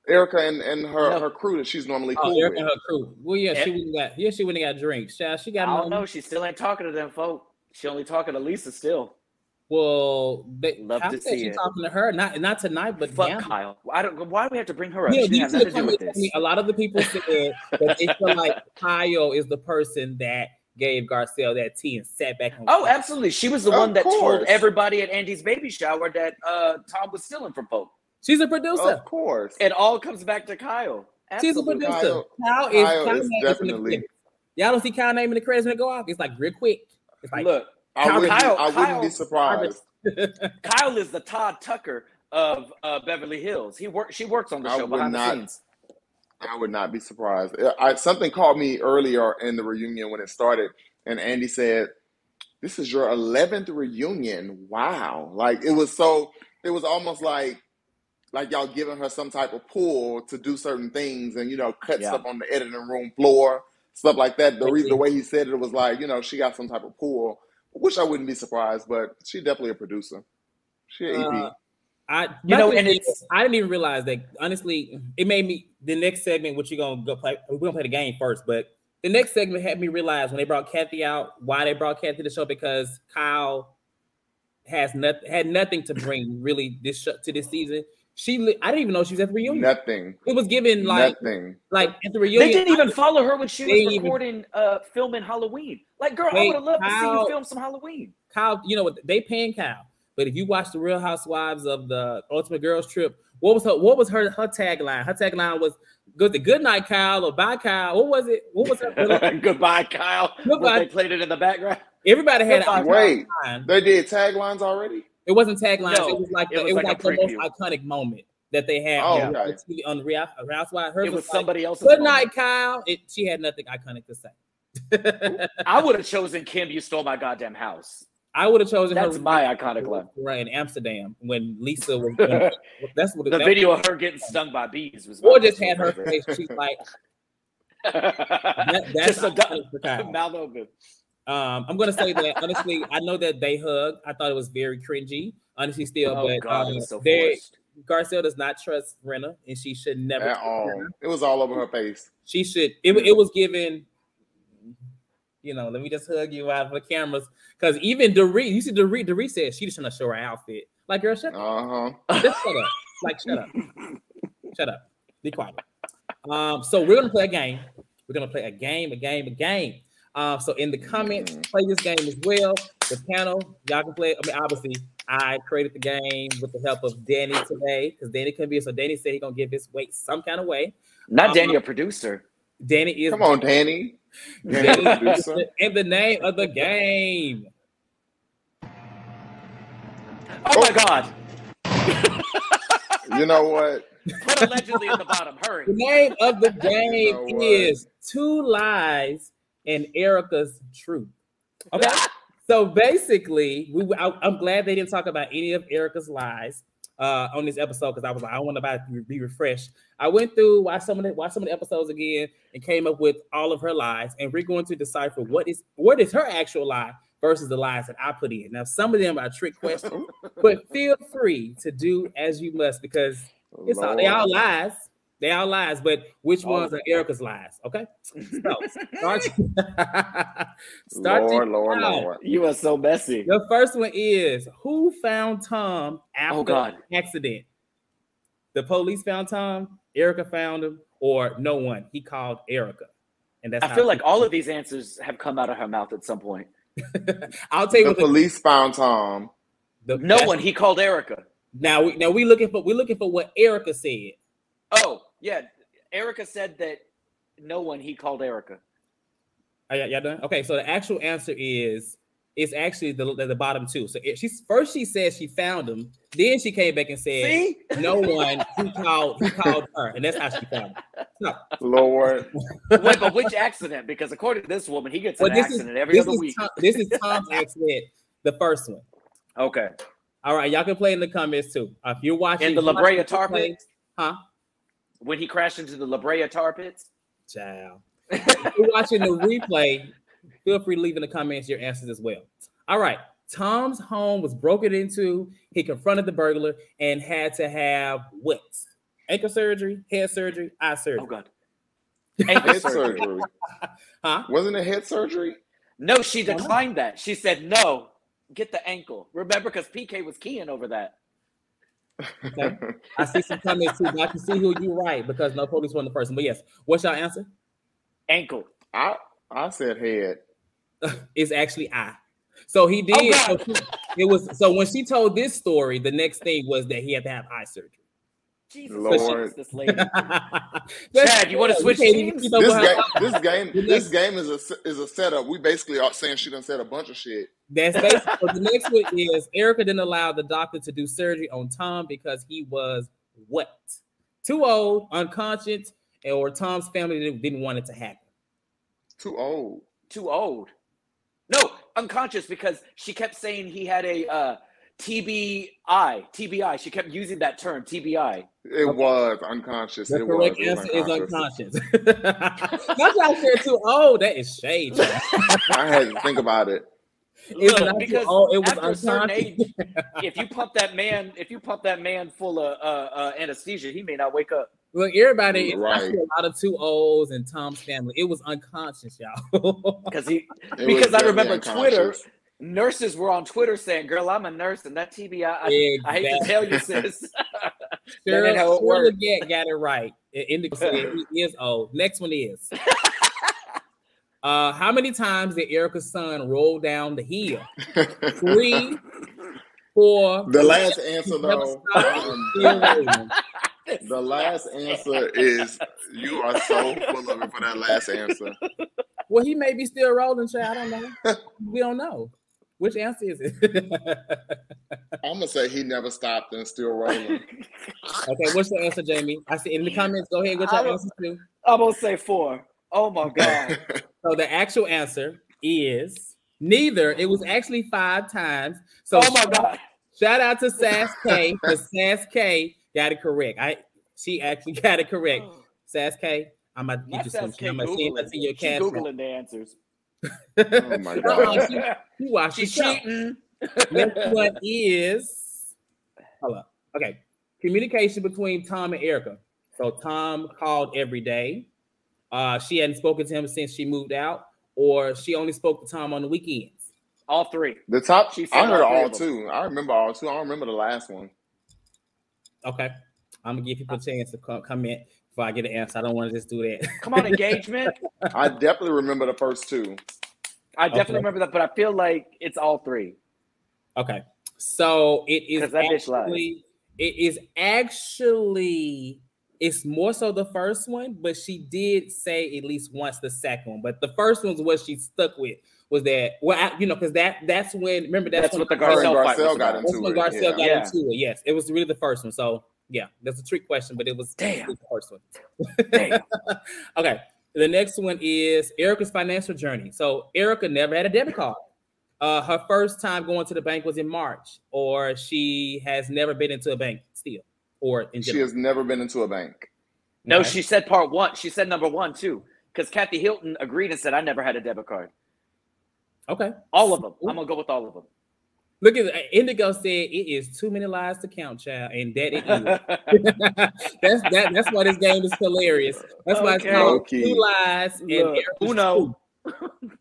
Erika and her crew that she's normally cool Erika with. And her crew. Well, she wouldn't got drinks. She got. I don't know. She still ain't talking to them folk. She only talking to Lisa still. Well, love to see it. Talking to her, not tonight, but fuck Kyle. Why do we have to bring her up? Yeah, she has nothing to do with this. A lot of the people said that they feel like Kyle is the person that gave Garcelle that tea and sat back. Absolutely. She was the one that told everybody at Andy's baby shower that Tom was stealing from folk. She's a producer, of course. It all comes back to Kyle. Absolutely. She's a producer. Kyle is definitely. Y'all don't see Kyle name in the credits when it go off. It's like real quick. It's like look. I wouldn't be surprised. Kyle is the Todd Tucker of Beverly Hills. She works on the show behind the scenes. I would not be surprised. Something called me earlier in the reunion when it started, and Andy said, "This is your 11th reunion. Wow!" Like it was almost like y'all giving her some type of pull to do certain things and cut stuff on the editing room floor, stuff like that. The way he said it was like she got some type of pull. Which I wouldn't be surprised, but she's definitely a producer. She an EP. I didn't even realize that. Honestly, it made me the next segment. What you gonna go play? We're gonna play the game first, but the next segment had me realize when they brought Kathy out, why they brought Kathy to the show, because Kyle had nothing to bring really to this season. I didn't even know she was at the reunion. Nothing. It was given nothing. Like at the reunion, they didn't even follow her when she was recording, filming Halloween. Like, girl, I would have loved to see you film some Halloween. Kyle, you know what? They paying Kyle, but if you watch the Real Housewives of the Ultimate Girls Trip, what was her tagline? Her tagline was "Good night, Kyle" or "Bye, Kyle." What was it? What was her? Goodbye, Kyle. Goodbye. They played it in the background. Everybody had. Wait, they did taglines already. It wasn't taglines. No, it was like the most iconic moment that they had on the Real Housewives. It was somebody else's. Good night, Kyle. She had nothing iconic to say. I would have chosen Kim. You stole my goddamn house. I would have chosen. That's my iconic line. Right in Amsterdam when Lisa was. That's what the video of her getting stung by bees was. Or just had her face. She's like. That's just a mouth open. I'm gonna say that honestly. I know that they hugged. I thought it was very cringy, honestly, still. Oh But God, it was so forced. Garcelle does not trust Rinna, and she should never at all. It was all over her face. She should. It was given. You know, let me just hug you out of the cameras. Because even Dorit, you see Dorit said she just trying to show her outfit. Like, girl, shut up. Just shut up. Like, shut up. Shut up. Be quiet. So we're gonna play a game. We're gonna play a game. So in the comments, play this game as well. The panel, y'all can play. I mean, obviously, I created the game with the help of Danny today because Danny couldn't be. So Danny said he's gonna give his weight some kind of way. Not Danny, a producer. Danny is. Come on, Danny. And the name of the game. Oh my God. You know what? Put allegedly at the bottom. Hurry. The name of the game is Two Lies and Erika's Truth. Okay. So basically, I'm glad they didn't talk about any of Erika's lies on this episode because I was like, I want to be refreshed. I went through, watched some of the episodes again, and came up with all of her lies. And we're going to decipher what is her actual lie versus the lies that I put in. Now, some of them are trick questions, but feel free to do as you must because they all lies. They all lies, but which ones are Erika's lies? Okay, so Lord. You are so messy. The first one is who found Tom after the accident? The police found Tom, Erika found him, or no one? He called Erika, and that's. I feel like all of these answers have come out of her mouth at some point. I'll tell you. The police found Tom. No one. He called Erika. Now we looking for what Erika said. Oh yeah, Erika said that no one. He called Erika. Y'all done? Okay, so the actual answer is actually the bottom two. So she said she found him, then she came back and said no one. He called her, and that's how she found him. No. Lord. Wait, but which accident? Because according to this woman, he gets an accident every other week. This is Tom's accident, the first one. Okay. All right, y'all can play in the comments too. If you're watching in the La Brea tar pits, huh? When he crashed into the La Brea tar pits, child. If you're watching the replay, feel free to leave in the comments your answers as well. All right. Tom's home was broken into. He confronted the burglar and had to have what? Ankle surgery, head surgery, eye surgery. Oh, God. Head surgery. Huh? Wasn't it head surgery? No, she declined that. She said, no, get the ankle. Remember, because PK was keying over that. Okay. I see some comments too, but I can see who you're right because no police won the person. But yes, what's your answer? Ankle. I said head. It's actually eye. So he did. So when she told this story, the next thing was that he had to have eye surgery. Jesus Lord. This lady. Chad, you want to switch teams? This game is a setup. We basically are saying she done said a bunch of shit. That's basically. So the next one is Erika didn't allow the doctor to do surgery on Tom because he was what? Too old, unconscious, or Tom's family didn't want it to happen. Too old. No, unconscious because she kept saying he had a TBI. She kept using that term, TBI. It was unconscious. The correct answer is unconscious. That's why I said too old. That is shade. I had to think about it. Look, because it was after a certain age, if you pump that man full of anesthesia, he may not wake up. Look, everybody, I see a lot of too olds in Tom's family. It was unconscious, y'all. Because I remember Twitter. Nurses were on Twitter saying, "Girl, I'm a nurse, and that TBI, I hate to tell you, sis." That ain't how it works. Got it right. He is old. Next one is. How many times did Erika's son roll down the hill? 3, 4. The last answer, though. The last answer is you are so full of it for that last answer. Well, he may be still rolling, child. I don't know. We don't know. Which answer is it? I'm gonna say he never stopped and still rolling. Okay, what's the answer, Jamie? I see in the comments. Go ahead. What's your answer too? I'm gonna say 4. Oh my God. So the actual answer is neither. It was actually 5 times. So oh my God. Shout out to Sass K because Sass K got it correct. She actually got it correct. Sass K, I'm about to get you some. I'm gonna see your cash. Googling the answers. Oh my God. She watched the She's show. cheating. Next one is, hold up. Okay. Communication between Tom and Erika. So Tom called every day. She hadn't spoken to him since she moved out, or she only spoke to Tom on the weekends. All three. The top, She said I heard all three all of them. two. I remember all two. I don't remember the last one. Okay. I'm going to give people a chance to comment before I get an answer. I don't want to just do that. Come on, engagement. I definitely remember the first two. I definitely remember that, but I feel like it's all three. Okay. So it is 'Cause that bitch lies. actually, it's more so the first one, but she did say at least once the second one. But the first one was what she stuck with, was that, well, because that's when, remember, that's when what the Her and Garcelle fight was Garcelle got about. that's into when it. Garcelle got Yeah. into it. Yes, it was really the first one. So yeah, that's a trick question, but it was Damn. the first one. Damn. Okay. The next one is Erika's financial journey. So Erika never had a debit card. Her first time going to the bank was in March, or she has never been into a bank still, or in She general. has never been into a bank. No, Okay. she said part one. She said number one too, because Kathy Hilton agreed and said I never had a debit card. Okay. All of them. I'm gonna go with all of them. Look at Indigo said it is too many lies to count, child, and that it is. that's why this game is hilarious. That's why it's Okay. called Low-key. Two Lies and Look, Erika's Uno. Two.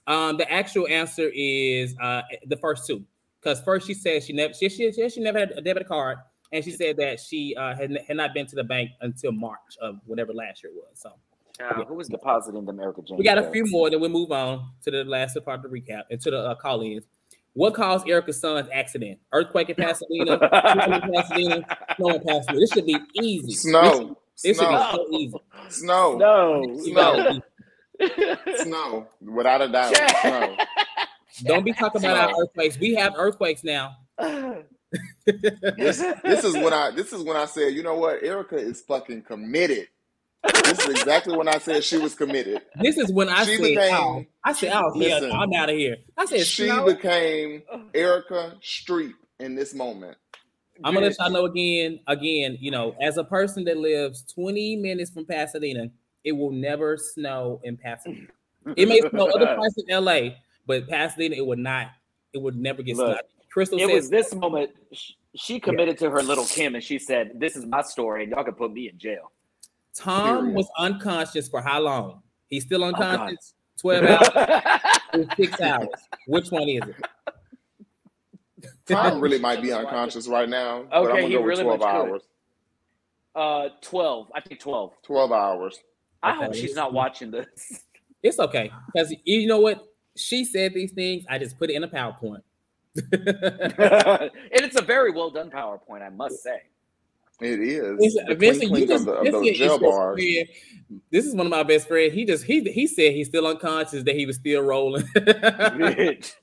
The actual answer is the first two, because first she said she never had a debit card, and she said that she had not been to the bank until March of whatever last year was. So Who was depositing the America James? we got a few more, then we'll move on to the last part of the recap and to the call-ins. What caused Erika's son's accident? Earthquake in Pasadena, snow in Pasadena. This should be easy. Snow. This should be Snow. so easy. Snow. No. Snow. Snow. Without a doubt. Snow. Don't be talking about our earthquakes. We have earthquakes now. This is when I said, you know what? Erika is fucking committed. This is exactly when I said she was committed. This is when I She said, became- yeah, listen, I'm out of here. I said, She Snow. became Erika Streep in this moment. I'm gonna let y'all know again, as a person that lives 20 minutes from Pasadena, it will never snow in Pasadena. It may snow other parts of LA, but Pasadena, it would never get Look, snowed. Crystal It says, was this moment. She committed to her little Kim, and she said, "This is my story, and y'all can put me in jail." Tom Period. was unconscious for how long? He's still God. unconscious? 12 hours or 6 hours? Which one is it? Tom really might be unconscious right now, but I'm Okay, gonna he go with really 12 much could. hours. 12. I think 12. 12 hours. I Okay. hope she's not watching this. It's okay, because you know what? She said these things. I just put it in a PowerPoint. And it's a very well done PowerPoint, I must say. It is. The Vincent, clink of those Vincent gel is your bars. friend. This is one of my best friends. He said he's still unconscious, that he was still rolling. Bitch.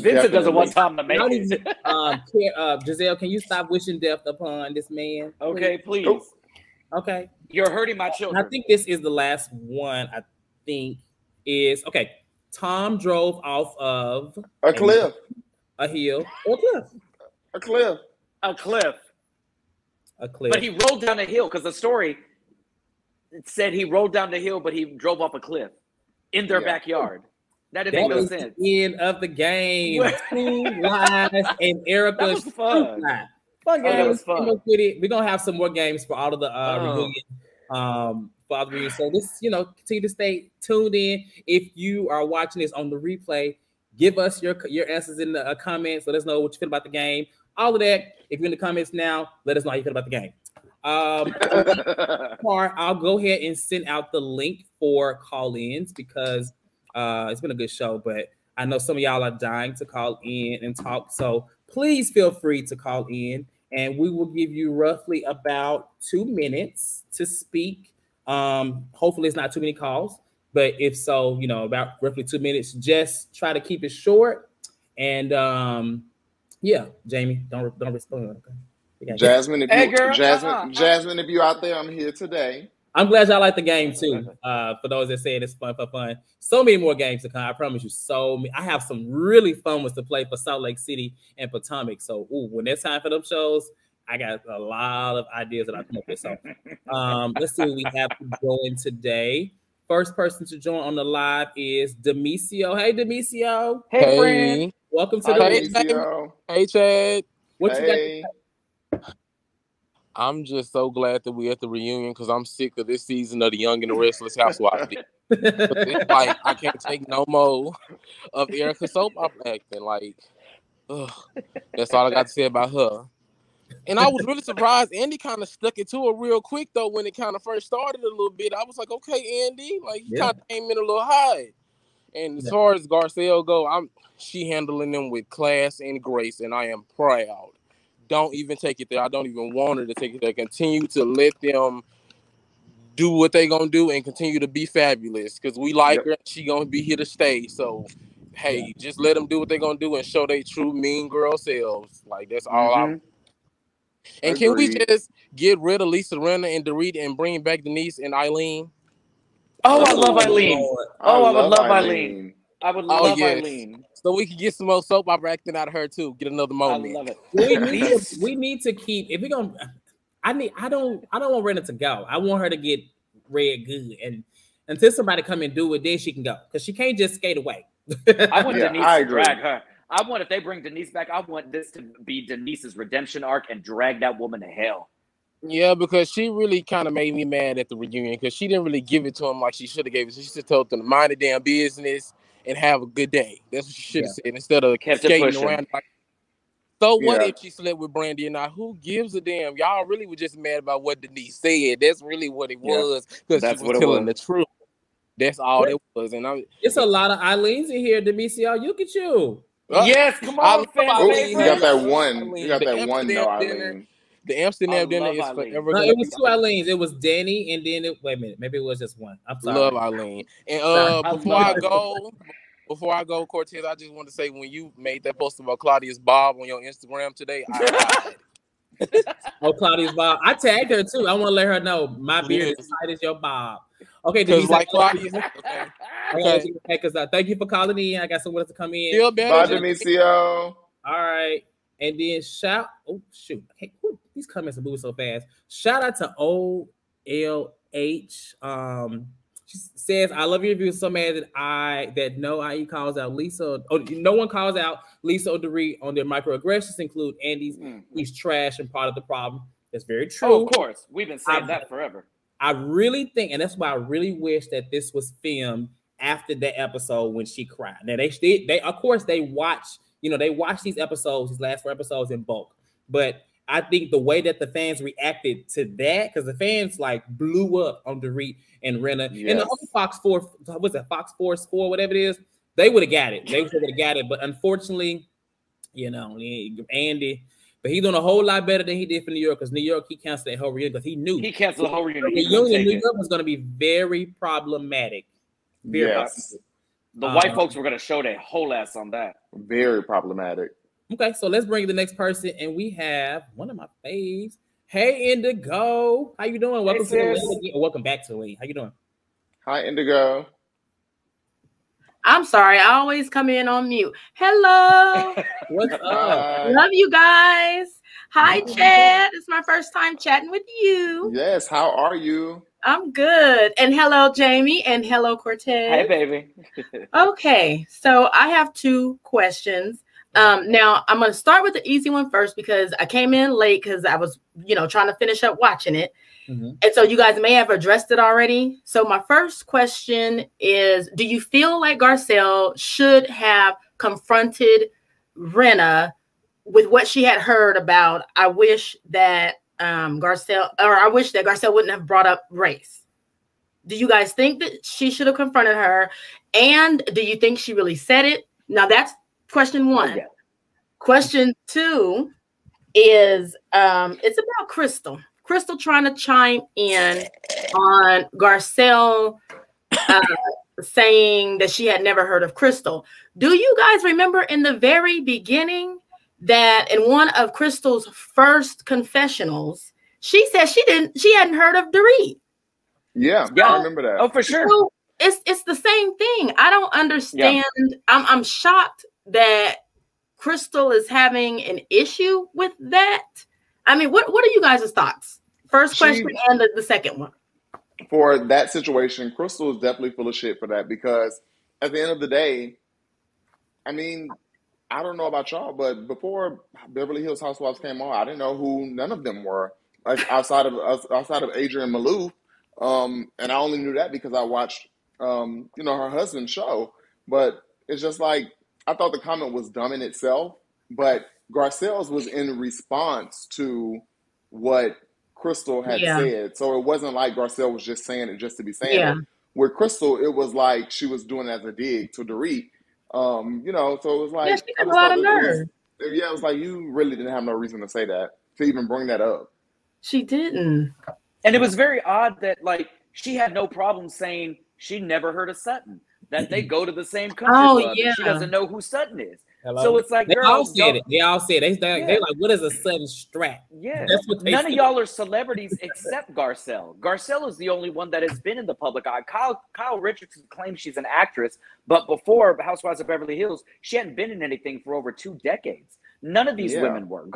Vincent doesn't want Tom to make Not it. even, Giselle, can you stop wishing death upon this man? Okay, please. Oh. Okay. You're hurting my children. I think this is the last one. I think is okay. Tom drove off of A cliff. a hill, or a cliff. A cliff. A cliff. A cliff. But he rolled down a hill because the story said he rolled down the hill, but he drove off a cliff in their backyard. That didn't make no was sense. the end of the game. 2 lies and Erika. That was fun. Fun game. That was fun. We're gonna have some more games for all of the reunion. For all the reunion. So this, continue to stay tuned in. If you are watching this on the replay, give us your answers in the comments. Let us know what you feel about the game. All of that. If you're in the comments now, let us know how you feel about the game. I'll go ahead and send out the link for call-ins, because it's been a good show, but I know some of y'all are dying to call in and talk. So please feel free to call in, and we will give you roughly about 2 minutes to speak. Hopefully it's not too many calls, but if so, about roughly 2 minutes. Just try to keep it short. And yeah, Jamie, don't respond. Okay. Jasmine, if you girl, Jasmine, if you're out there, I'm here today. I'm glad y'all like the game too. For those that say it's fun for fun, so many more games to come. I promise you, I have some really fun ones to play for Salt Lake City and Potomac. So, when it's time for them shows, I got a lot of ideas that I come up with. So, let's see what we have going today. First person to join on the live is Demisio. Hey, Demisio. Hey, friend. Welcome to Hi, the Demisio. Hey, Chad. What you got? Hey. I'm just so glad that we're at the reunion because I'm sick of this season of The Young and the Restless Housewives. It's like I can't take no more of Erika soap opera acting. Like, ugh, that's all I got to say about her. And I was really surprised Andy kind of stuck it to her real quick though when it kind of first started a little bit. I was like, okay, Andy, like he kind of came in a little high. And as far as Garcelle go, she handling them with class and grace, and I am proud. Don't even take it there. I don't even want her to take it there. Continue to let them do what they gonna do and continue to be fabulous because we like her. She gonna be here to stay. So, hey, just let them do what they gonna do and show their true mean girl selves. Like that's all And Agreed. can we just get rid of Lisa Rinna and Dorit and bring back Denise and Eileen? Oh, I love Eileen. Oh, I would love Eileen. I would love Eileen. So we can get some more soap opera acting out of her too. Get another moment. I love it. We need to keep. If we're gonna, I don't want Rinna to go. I want her to get red good, and until somebody come and do it, then she can go because she can't just skate away. I want Denise to drag her. I want if they bring Denise back, I want this to be Denise's redemption arc and drag that woman to hell. Yeah, because she really kind of made me mad at the reunion because she didn't really give it to him like she should have gave it. She just told them to mind the damn business and have a good day. That's what she should have said instead of skating around. So what if she slept with Brandy and I? Who gives a damn? Y'all really were just mad about what Denise said. That's really what it was because she was telling the truth. That's all it was. And it's a lot of Eileens in here, Demisio. Look at you. Yes, come on, you got that one. You got that one, though, Eileen. The Amsterdam dinner is forever. No, it was two Eileens. It was Danny, and then wait a minute, maybe it was just one. I'm sorry. Love Eileen. And before I go, Cortez, I just want to say when you made that post about Claudia's Bob on your Instagram today, I Claudia's Bob. I tagged her too. I want to let her know my beard is tight as your Bob. Okay, because like Claudia. Okay. Because thank you for calling in. I got someone else to come in. Feel better, bye, Demisio. All right. And then these comments are moving so fast. Shout out to OLH. She says, I love your review so mad that no IE calls out Lisa. No one calls out Lisa or Dorit on their microaggressions, include Andy's. He's trash and part of the problem. That's very true. Oh, of course. We've been saying that forever. I really think, and that's why I really wish that this was filmed after that episode when she cried. Now they of course they watch. They watch these last 4 episodes in bulk. But I think the way that the fans reacted to that, because the fans like blew up on Dorit and Rinna, and the other Fox 4, Fox Force 4, whatever it is, they would have got it. They would have got it. But unfortunately, Andy, but he's doing a whole lot better than he did for New York, because New York, he canceled that whole reunion because he knew. He canceled the whole reunion. The reunion in New York was going to be very problematic. Very problematic. The white folks were going to show their whole ass on that. Very problematic. Okay, so let's bring the next person, and we have one of my faves. Hey, Indigo, how you doing? Welcome to the Lane. Welcome back to the Lane. How you doing? Hi, Indigo. I'm sorry, I always come in on mute. Hello. What's up? Love you guys. Hi, Chad. It's my first time chatting with you. Yes, how are you? I'm good. And hello, Jamie. And hello, Cortez. Hey, baby. Okay, so I have 2 questions. Now I'm going to start with the easy one first because I came in late because I was, trying to finish up watching it. And so you guys may have addressed it already. So my first question is, do you feel like Garcelle should have confronted Rinna with what she had heard about? I wish that Garcelle wouldn't have brought up race. Do you guys think that she should have confronted her? And do you think she really said it? Now that's question 1. Okay. Question 2 is it's about Crystal. Crystal trying to chime in on Garcelle saying that she had never heard of Crystal. Do you guys remember in the very beginning that in one of Crystal's first confessionals, she said she hadn't heard of Dorit? Yeah, I remember that. Oh, for sure. So it's the same thing. I don't understand. Yeah. I'm shocked that Crystal is having an issue with that. I mean, what are you guys' thoughts? First question and the second one. for that situation, Crystal is definitely full of shit for that, because at the end of the day, I mean, I don't know about y'all, but before Beverly Hills Housewives came on, I didn't know who none of them were, like outside of Adrian Malouf, and I only knew that because I watched, her husband's show. But it's just like, I thought the comment was dumb in itself, but Garcelle's was in response to what Crystal had Yeah. said, so it wasn't like Garcelle was just saying it just to be saying Yeah. it. With Crystal, it was like she was doing it as a dig to Dorit. So it was Yeah, like, she I got a just lot thought of that it was, nerve. yeah, it was like, you really didn't have no reason to say that, to even bring that up. She didn't. And it was very odd that, like, she had no problem saying she never heard of Sutton, that they go to the same country Oh, club, yeah. and she doesn't know who Sutton is. Hello? So it's like, They girl, all said it. They all said it. They like, what is a sudden strap? Yeah. That's what they None said. of y'all are celebrities except Garcelle. Garcelle is the only one that has been in the public eye. Kyle Richardson claims she's an actress, but before Housewives of Beverly Hills, she hadn't been in anything for over 2 decades. None of these Yeah. women were.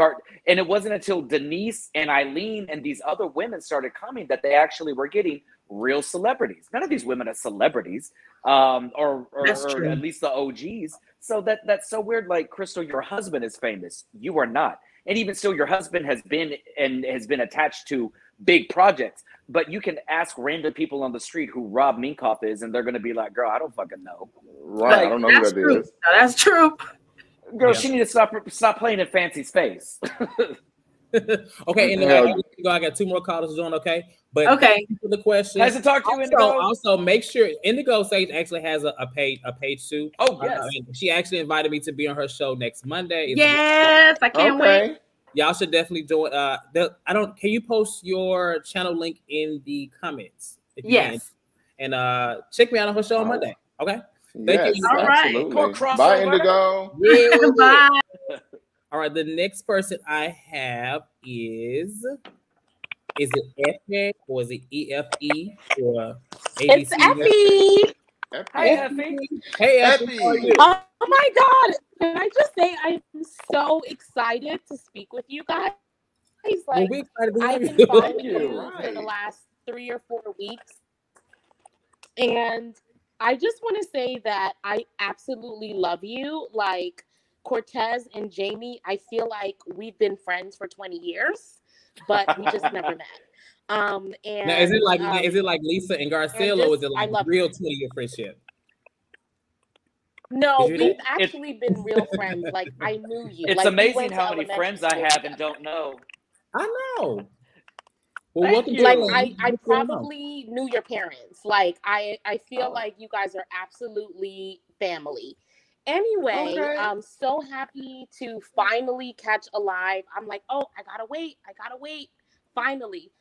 And it wasn't until Denise and Eileen and these other women started coming that they actually were getting real celebrities. None of these women are celebrities, or at least the OGs. So that's so weird. Like, Crystal, your husband is famous. You are not. And even still, your husband has been attached to big projects. But you can ask random people on the street who rhobh Minkoff is, and they're going to be like, girl, I don't fucking know. Right, Like, I don't know who that true. is. No, that's true. Girl, she needs to stop playing in fancy space. Okay, and I got 2 more callers to join. Okay, but okay, for the question, nice to talk to you, Indigo. Also, make sure Indigo Sage actually has a page too. Oh yes, she actually invited me to be on her show next Monday. Yes, I can't wait. Y'all should definitely join. Can you post your channel link in the comments? If you can? And check me out on her show on Monday. Okay. Thank you. All right. Bye, Indigo. Yeah. Bye. All right. The next person I have is it Effie or is it EFE or ABC? It's Effie. Hi, Effie. Hey, Effie. How are you? Oh my God. Can I just say I'm so excited to speak with you guys. Like, I've been following you for the last 3 or 4 weeks. And I just want to say that I absolutely love you. Like, Cortez and Jamie, I feel like we've been friends for 20 years, but we just never met. And now, is it like Lisa and Garcelle, or is it like real 20-year friendship? No, we've actually been real friends. Like, I knew you. It's amazing how many friends I have and don't know. I know. Well, I probably knew your parents. Like, I feel like you guys are absolutely family. Anyway, I'm so happy to finally catch a live. I'm like, oh, I gotta wait. Finally.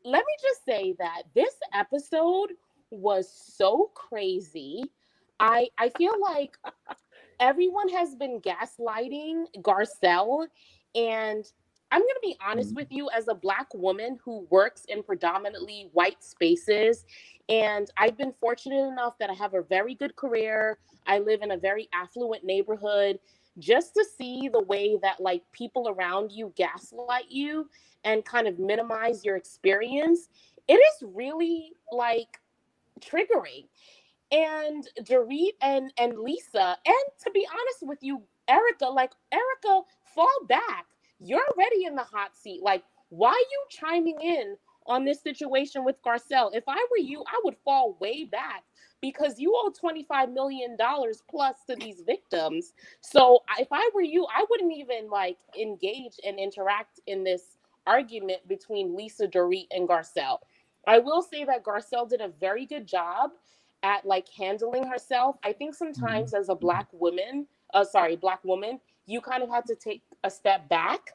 Let me just say that this episode was so crazy. I feel like everyone has been gaslighting Garcelle, and I'm going to be honest with you, as a Black woman who works in predominantly white spaces, and I've been fortunate enough that I have a very good career. I live in a very affluent neighborhood. Just to see the way that, like, people around you gaslight you and kind of minimize your experience, it is really, like, triggering. And Dorit and Lisa, and to be honest with you, Erika, fall back. You're already in the hot seat. Like, why are you chiming in on this situation with Garcelle? If I were you, I would fall way back, because you owe $25 million plus to these victims. So if I were you, I wouldn't even, like, engage and interact in this argument between Lisa, Dorit, and Garcelle. I will say that Garcelle did a very good job at, like, handling herself. I think sometimes as a Black woman, you kind of have to take a step back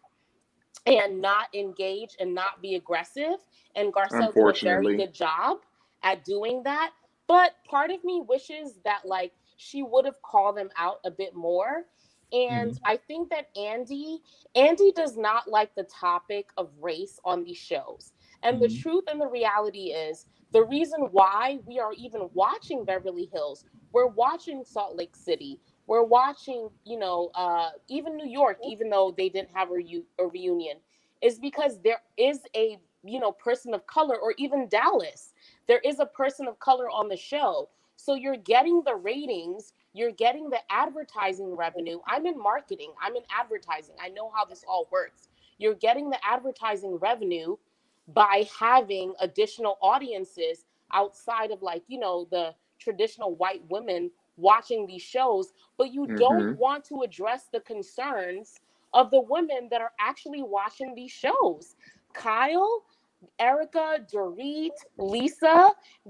and not engage and not be aggressive. And Garcelle did a very good job at doing that. But part of me wishes that, like, she would have called them out a bit more. And I think that Andy does not like the topic of race on these shows. And the truth and the reality is, the reason why we are even watching Beverly Hills, we're watching Salt Lake City, we're watching, even New York, even though they didn't have a reunion, is because there is a person of color, or even Dallas. There is a person of color on the show. So you're getting the ratings, you're getting the advertising revenue. I'm in marketing, I'm in advertising. I know how this all works. You're getting the advertising revenue by having additional audiences outside of the traditional white women watching these shows, but you don't want to address the concerns of the women that are actually watching these shows. Kyle, Erika, Dorit, Lisa,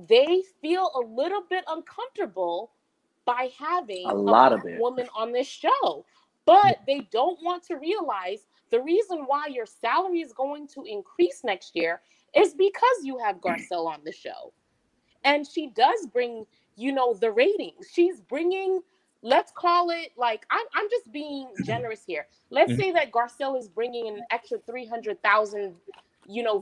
they feel a little bit uncomfortable by having a black woman on this show, but they don't want to realize the reason why your salary is going to increase next year is because you have Garcelle on the show. And she does bring, the ratings. She's bringing, let's call it I'm just being generous here. Let's say that Garcelle is bringing an extra 300,000,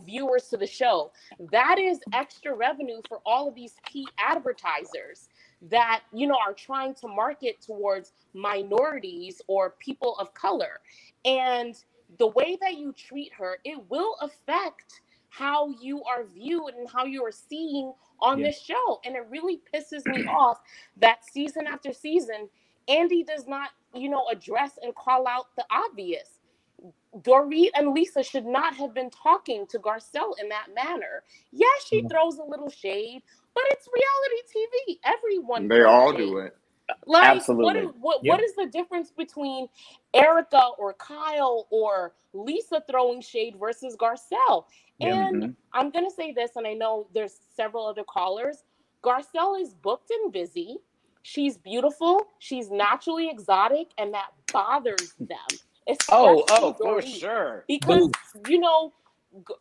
viewers to the show. That is extra revenue for all of these key advertisers that, are trying to market towards minorities or people of color. And the way that you treat her, it will affect how you are viewed and how you are seen on this show. And it really pisses me off that season after season, Andy does not, address and call out the obvious. Dorit and Lisa should not have been talking to Garcelle in that manner. Yeah, she throws a little shade, but it's reality TV. Everyone they all shade. Do it. Absolutely. What is the difference between Erika or Kyle or Lisa throwing shade versus Garcelle? And I'm going to say this, and I know there's several other callers. Garcelle is booked and busy. She's beautiful. She's naturally exotic, and that bothers them. For sure. Because,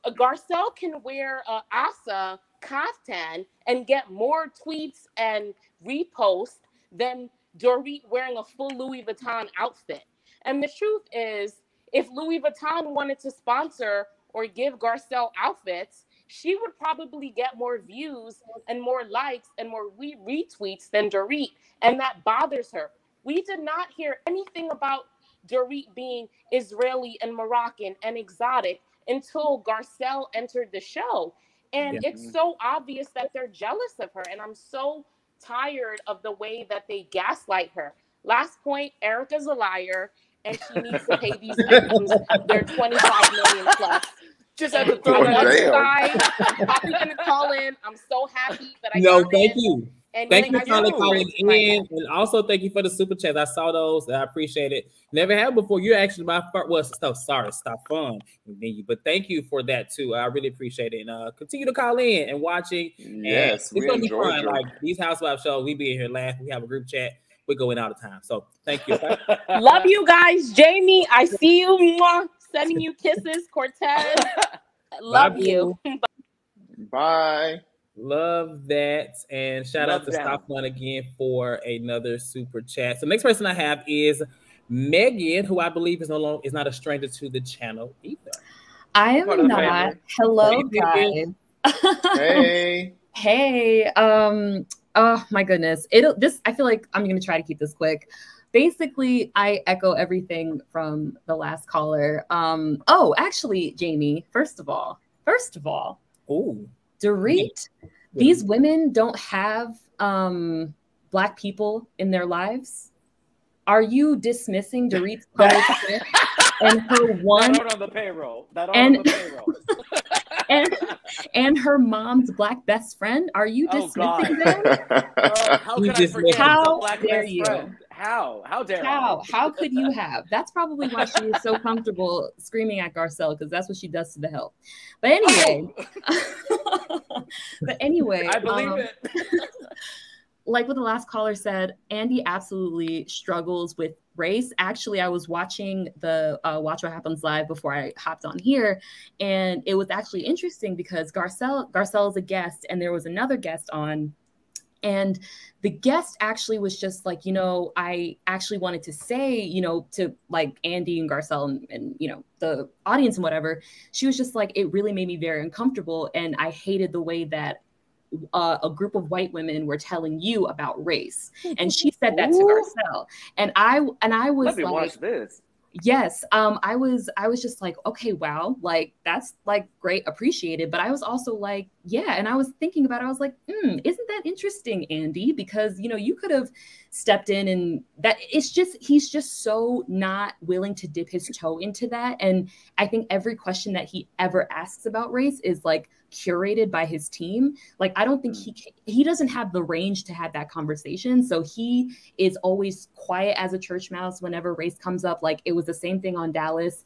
Garcelle can wear a Asa kaftan and get more tweets and reposts than Dorit wearing a full Louis Vuitton outfit. And the truth is, if Louis Vuitton wanted to sponsor or give Garcelle outfits, she would probably get more views and more likes and more retweets than Dorit. And that bothers her. We did not hear anything about Dorit being Israeli and Moroccan and exotic until Garcelle entered the show. And it's so obvious that they're jealous of her. And I'm so tired of the way that they gaslight her. Last point, Erika's a liar, and she needs to pay these victims their $25 million plus. Just have to throw it out there. I'm probably going to call in. I'm so happy that I got thank you. And thank you for calling in, and also thank you for the super chats. I saw those. I appreciate it. Never had before. You're actually my first. Well, stop fun. But thank you for that too. I really appreciate it. And continue to call in and watching. Yes, and it's gonna be fun. Like these Housewives shows, we be in here laughing. We have a group chat. We're going out of time. So thank you. Love you guys, Jamie. I see you. Mwah. Sending you kisses, Cortez. Love you. Bye. Love that. And shout out to Stop Fun again for another super chat. So next person I have is Megan, who I believe is not a stranger to the channel either. I am not. Hello, guys. Hey. Hey. Oh my goodness. I feel like I'm gonna try to keep this quick. Basically, I echo everything from the last caller. Actually, Jamie, first of all, ooh. Dorit, these women don't have Black people in their lives. Are you dismissing Dorit's college trip and her one on the payroll? On the payroll. and her mom's Black best friend? Are you dismissing them? How could I forget how Black dare best you? Friend? How dare How could you have? That's probably why she was so comfortable screaming at Garcelle, because that's what she does to the help. But anyway, I believe it. Like what the last caller said, Andy absolutely struggles with race. Actually, I was watching the Watch What Happens Live before I hopped on here, and it was actually interesting because Garcelle is a guest, and there was another guest on. And the guest actually was just like, I actually wanted to say, to like Andy and Garcelle and the audience and whatever, she was just like, it really made me very uncomfortable. And I hated the way that a group of white women were telling you about race. And she said that to Garcelle. And I was Let me like, watch this. Yes. I was just like, okay, wow, like that's like great, appreciated. But I was also like, yeah. And I was thinking about it. I was like, isn't that interesting, Andy? Because, you know, you could have stepped in, and that he's just so not willing to dip his toe into that. And I think every question that he ever asks about race is like curated by his team. Like, I don't think he doesn't have the range to have that conversation. So he is always quiet as a church mouse whenever race comes up. Like, it was the same thing on Dallas.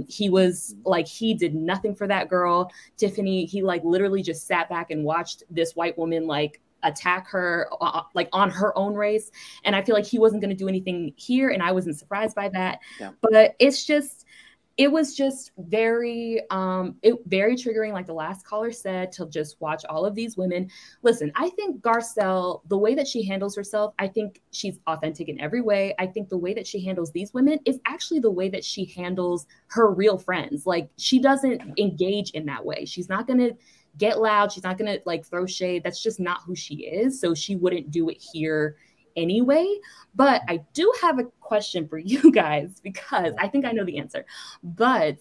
He was like, he did nothing for that girl, Tiffany. He like literally just sat back and watched this white woman like attack her like on her own race. And I feel like he wasn't going to do anything here. And I wasn't surprised by that. Yeah. But it was just very triggering, like the last caller said, to just watch all of these women. Listen, I think Garcelle, the way that she handles herself, I think she's authentic in every way. I think the way that she handles these women is actually the way that she handles her real friends. Like, she doesn't engage in that way. She's not going to get loud. She's not going to like throw shade. That's just not who she is. So she wouldn't do it here anyway. But I do have a question for you guys, because I think I know the answer. But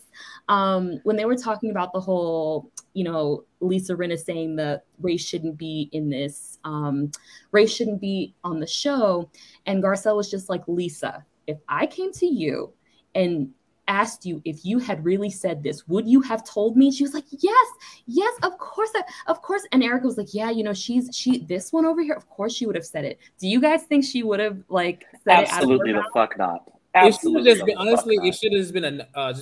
when they were talking about the whole, you know, Lisa Rinna saying that race shouldn't be in this, race shouldn't be on the show, and Garcelle was just like, Lisa, if I came to you and asked you if you had really said this, would you have told me? She was like, yes, of course. And Erika was like, yeah, you know, she this one over here, of course she would have said it. Do you guys think she would have like said absolutely it? The fuck not. Absolutely. It should have just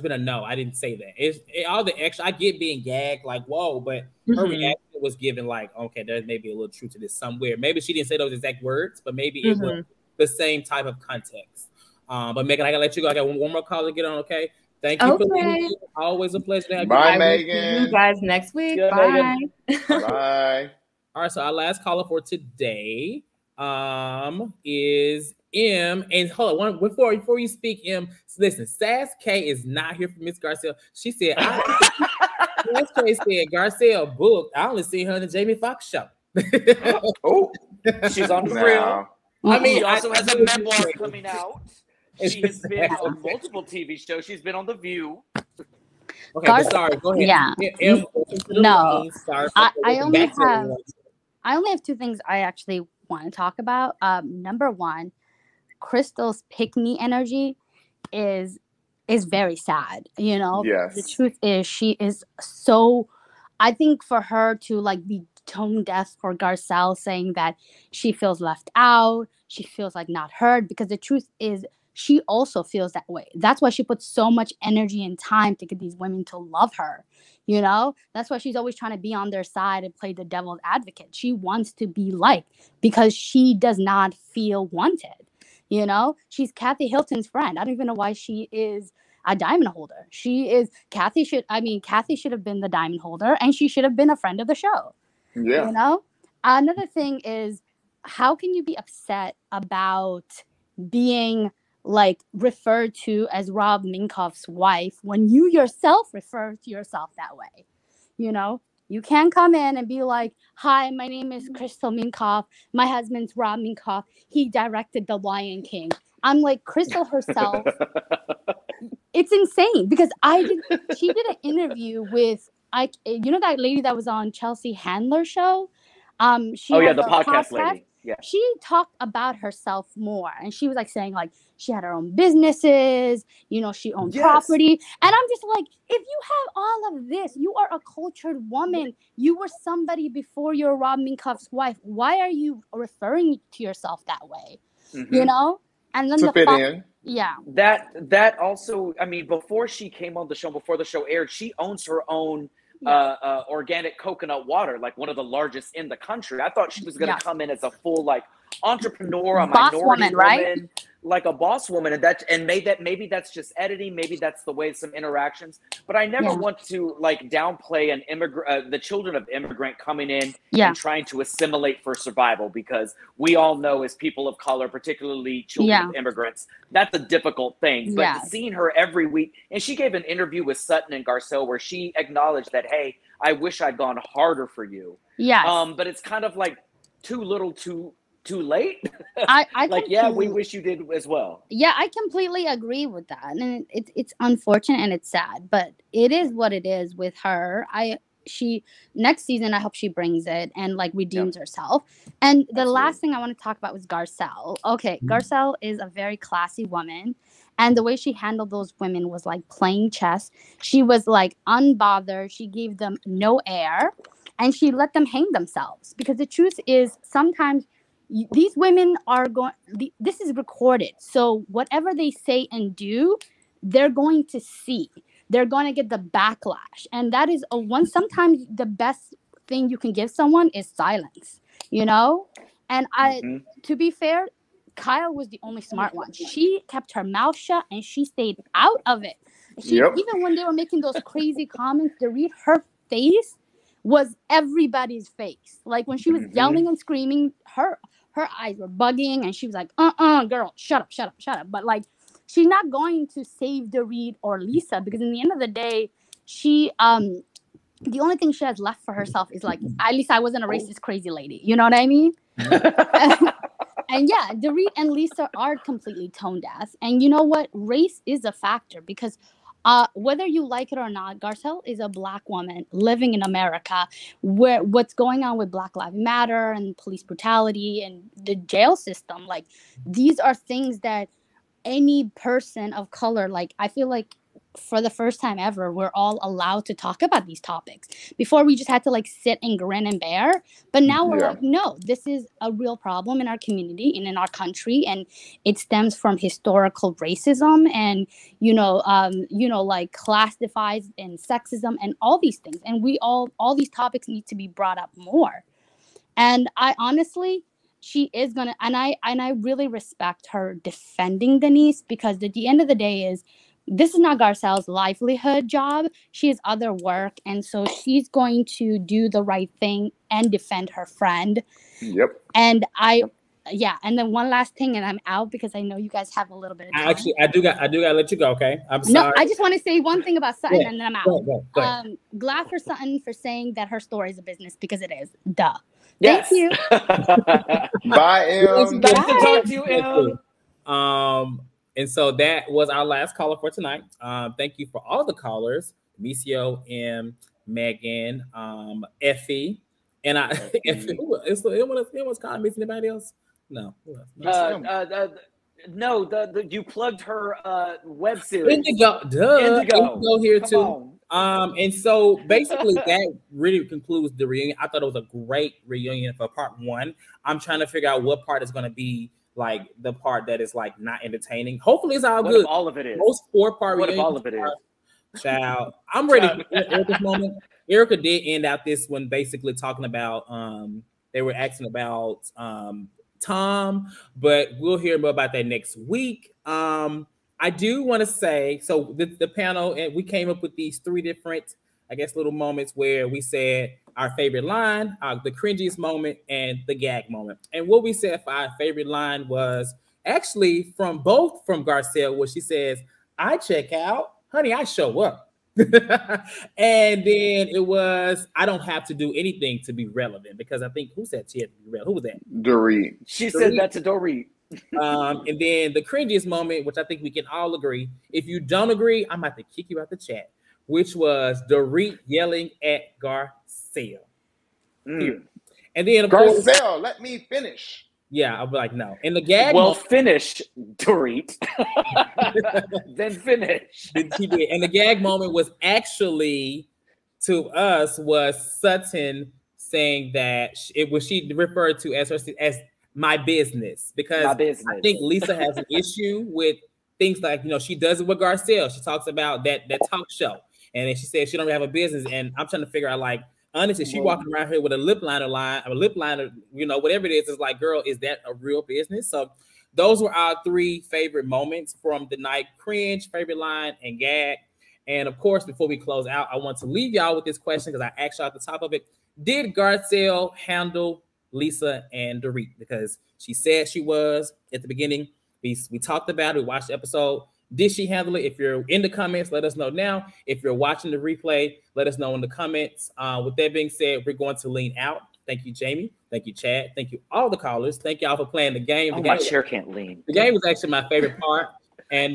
been a no. I didn't say that. All the extra, I get being gagged, like, whoa, but her reaction was given like, okay, there's maybe a little truth to this somewhere. Maybe she didn't say those exact words, but maybe it was the same type of context. But Megan, I gotta let you go. I got one more call to get on. Okay, thank you for being here. Always a pleasure to have you. Bye, Megan. See you guys next week. Good, bye. Bye. All right, so our last caller for today is M. And hold on, before you speak, M. Listen, Sass K is not here for Miss Garcelle. She said, Sass K said Garcelle booked. I only see her in the Jamie Foxx show. Oh, she's on the real. I mean, she also has a memoir coming out. She has been on multiple TV shows. She's been on The View. Okay, sorry. Go ahead. Yeah. No. I only have two things I actually want to talk about. Number one, Crystal's pick-me energy is very sad. You know, yes. The truth is she is so. I think for her to like be tone deaf for Garcelle saying that she feels left out, she feels like not heard, because the truth is she also feels that way. That's why she puts so much energy and time to get these women to love her. You know, that's why she's always trying to be on their side and play the devil's advocate. She wants to be liked because she does not feel wanted. You know, she's Kathy Hilton's friend. I don't even know why she is a diamond holder. Kathy should have been the diamond holder, and she should have been a friend of the show. Yeah. You know, another thing is, how can you be upset about being like referred to as Rob Minkoff's wife when you yourself refer to yourself that way? You know, you can't come in and be like, hi, my name is Crystal Minkoff. My husband's Rob Minkoff. He directed The Lion King. I'm like, Crystal herself. It's insane because she did an interview with, you know, that lady that was on Chelsea Handler's show? The podcast lady. Yeah. She talked about herself more, and she was like saying like she had her own businesses, you know, she owned property. And I'm just like, if you have all of this, you are a cultured woman. You were somebody before you're Rob Minkoff's wife. Why are you referring to yourself that way? You know? And then to fit in. Yeah. That also, I mean, before she came on the show, before the show aired, she owns her own organic coconut water, like one of the largest in the country. I thought she was going to come in as a full like entrepreneur, a boss minority woman, right? Like a boss woman, and maybe that's just editing, maybe that's the way some interactions. But I never want to like downplay an the children of immigrant coming in and trying to assimilate for survival, because we all know as people of color, particularly children of immigrants, that's a difficult thing. But seeing her every week, and she gave an interview with Sutton and Garcelle where she acknowledged that, hey, I wish I'd gone harder for you. Yeah. But it's kind of like too little, too too late. I like, yeah, we wish you did as well. Yeah, I completely agree with that, and it's unfortunate and it's sad, but it is what it is with her. She next season, I hope she brings it and like redeems herself. And the last thing I want to talk about was Garcelle. Okay, Garcelle is a very classy woman, and the way she handled those women was like playing chess. She was like unbothered. She gave them no air, and she let them hang themselves, because the truth is sometimes these women are going, this is recorded, so whatever they say and do, they're going to see, they're going to get the backlash, and that is sometimes the best thing you can give someone is silence, you know. And to be fair, Kyle was the only smart one. She kept her mouth shut and she stayed out of it. Even when they were making those crazy comments, to read her face was everybody's face. Like when she was yelling and screaming, her eyes were bugging, and she was like, girl, shut up. But like, she's not going to save Dorit or Lisa, because in the end of the day, she the only thing she has left for herself is like, at least I wasn't a racist crazy lady. You know what I mean? And yeah, Dorit and Lisa are completely tone deaf. And you know what? Race is a factor, because whether you like it or not, Garcelle is a Black woman living in America, where what's going on with Black Lives Matter and police brutality and the jail system, like these are things that any person of color, like I feel like for the first time ever, we're all allowed to talk about these topics. Before, we just had to like sit and grin and bear, but now we're like, no, this is a real problem in our community and in our country, and it stems from historical racism and like class divides and sexism and all these things, and all these topics need to be brought up more. And I honestly, she is gonna, and I really respect her defending Denise, because at the end of the day this is not Garcelle's livelihood job. She has other work. And so she's going to do the right thing and defend her friend. Yep. And and then one last thing, and I'm out because I know you guys have a little bit of time. Actually, I do gotta let you go, okay? I'm sorry. No, I just want to say one thing about Sutton, and then I'm out. Go ahead. Glad for Sutton for saying that her story is a business, because it is. Duh. Yes. Thank you. Bye, Em. Nice to talk to you, Em. And so that was our last caller for tonight. Thank you for all the callers: Micio, M, Megan, Effie, and I. Effie, it was calling me. Anybody else? No. No. You plugged her web series. Indigo here too. And so basically that really concludes the reunion. I thought it was a great reunion for part one. I'm trying to figure out what part is going to be like the part that is like not entertaining. Hopefully it's all good. If all of it is. Most 4-part reunions. What if all of it is? Child, I'm ready for Erika's moment. Erika did end out this one basically talking about they were asking about Tom, but we'll hear more about that next week. I do want to say, so the panel, and we came up with these 3 different, I guess, little moments where we said our favorite line, the cringiest moment, and the gag moment. And what we said for our favorite line was actually from Garcelle, where she says, "I check out, honey, I show up." And then it was, "I don't have to do anything to be relevant," because I think, who said she had to be relevant? Who was that? Dorit. She said that to Dorit. And then the cringiest moment, which I think we can all agree, if you don't agree, I'm about to kick you out the chat, which was Dorit yelling at Garcelle. And then, of course, Garcelle, let me finish. Yeah, I'll be like, no. And the gag. Well, finish, Dorit. Then finish. She did. And the gag moment was actually, to us, was Sutton saying that she referred to as my business, because I think Lisa has an issue with things like, she does it with Garcelle. She talks about that talk show, and then she said she don't have a business. And I'm trying to figure out, like, honestly, she walking around here with a lip liner, whatever it is. It's like, girl, is that a real business? So those were our 3 favorite moments from the night: cringe, favorite line, and gag. And of course, before we close out, I want to leave y'all with this question, because I asked y'all at the top of it: did Garcelle handle Lisa and Dorit? Because she said she was at the beginning. We talked about it. We watched the episode. Did she handle it? If you're in the comments, let us know now. If you're watching the replay, let us know in the comments. With that being said, we're going to lean out. Thank you, Jamie. Thank you, Chad. Thank you, all the callers. Thank y'all for playing the game. My chair can't lean. The game was actually my favorite part. And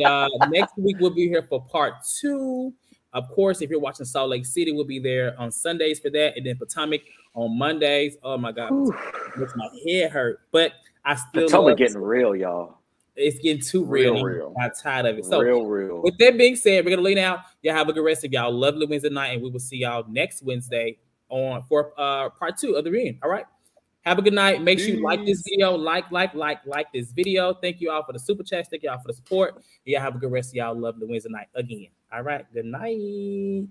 next week we'll be here for part 2. Of course, if you're watching Salt Lake City, we'll be there on Sundays for that, and then Potomac on Mondays. Oh my God, makes my head hurt. But I still Potomac getting real, y'all. It's getting too real. I'm tired of it. So real. With that being said, we're gonna lean out. Y'all have a good rest of y'all lovely Wednesday night, and we will see y'all next Wednesday for part 2 of the reading. All right. Have a good night. Make sure you like this video. Like this video. Thank you all for the super chats. Thank you all for the support. Y'all have a good rest of y'all lovely Wednesday night again. All right. Good night.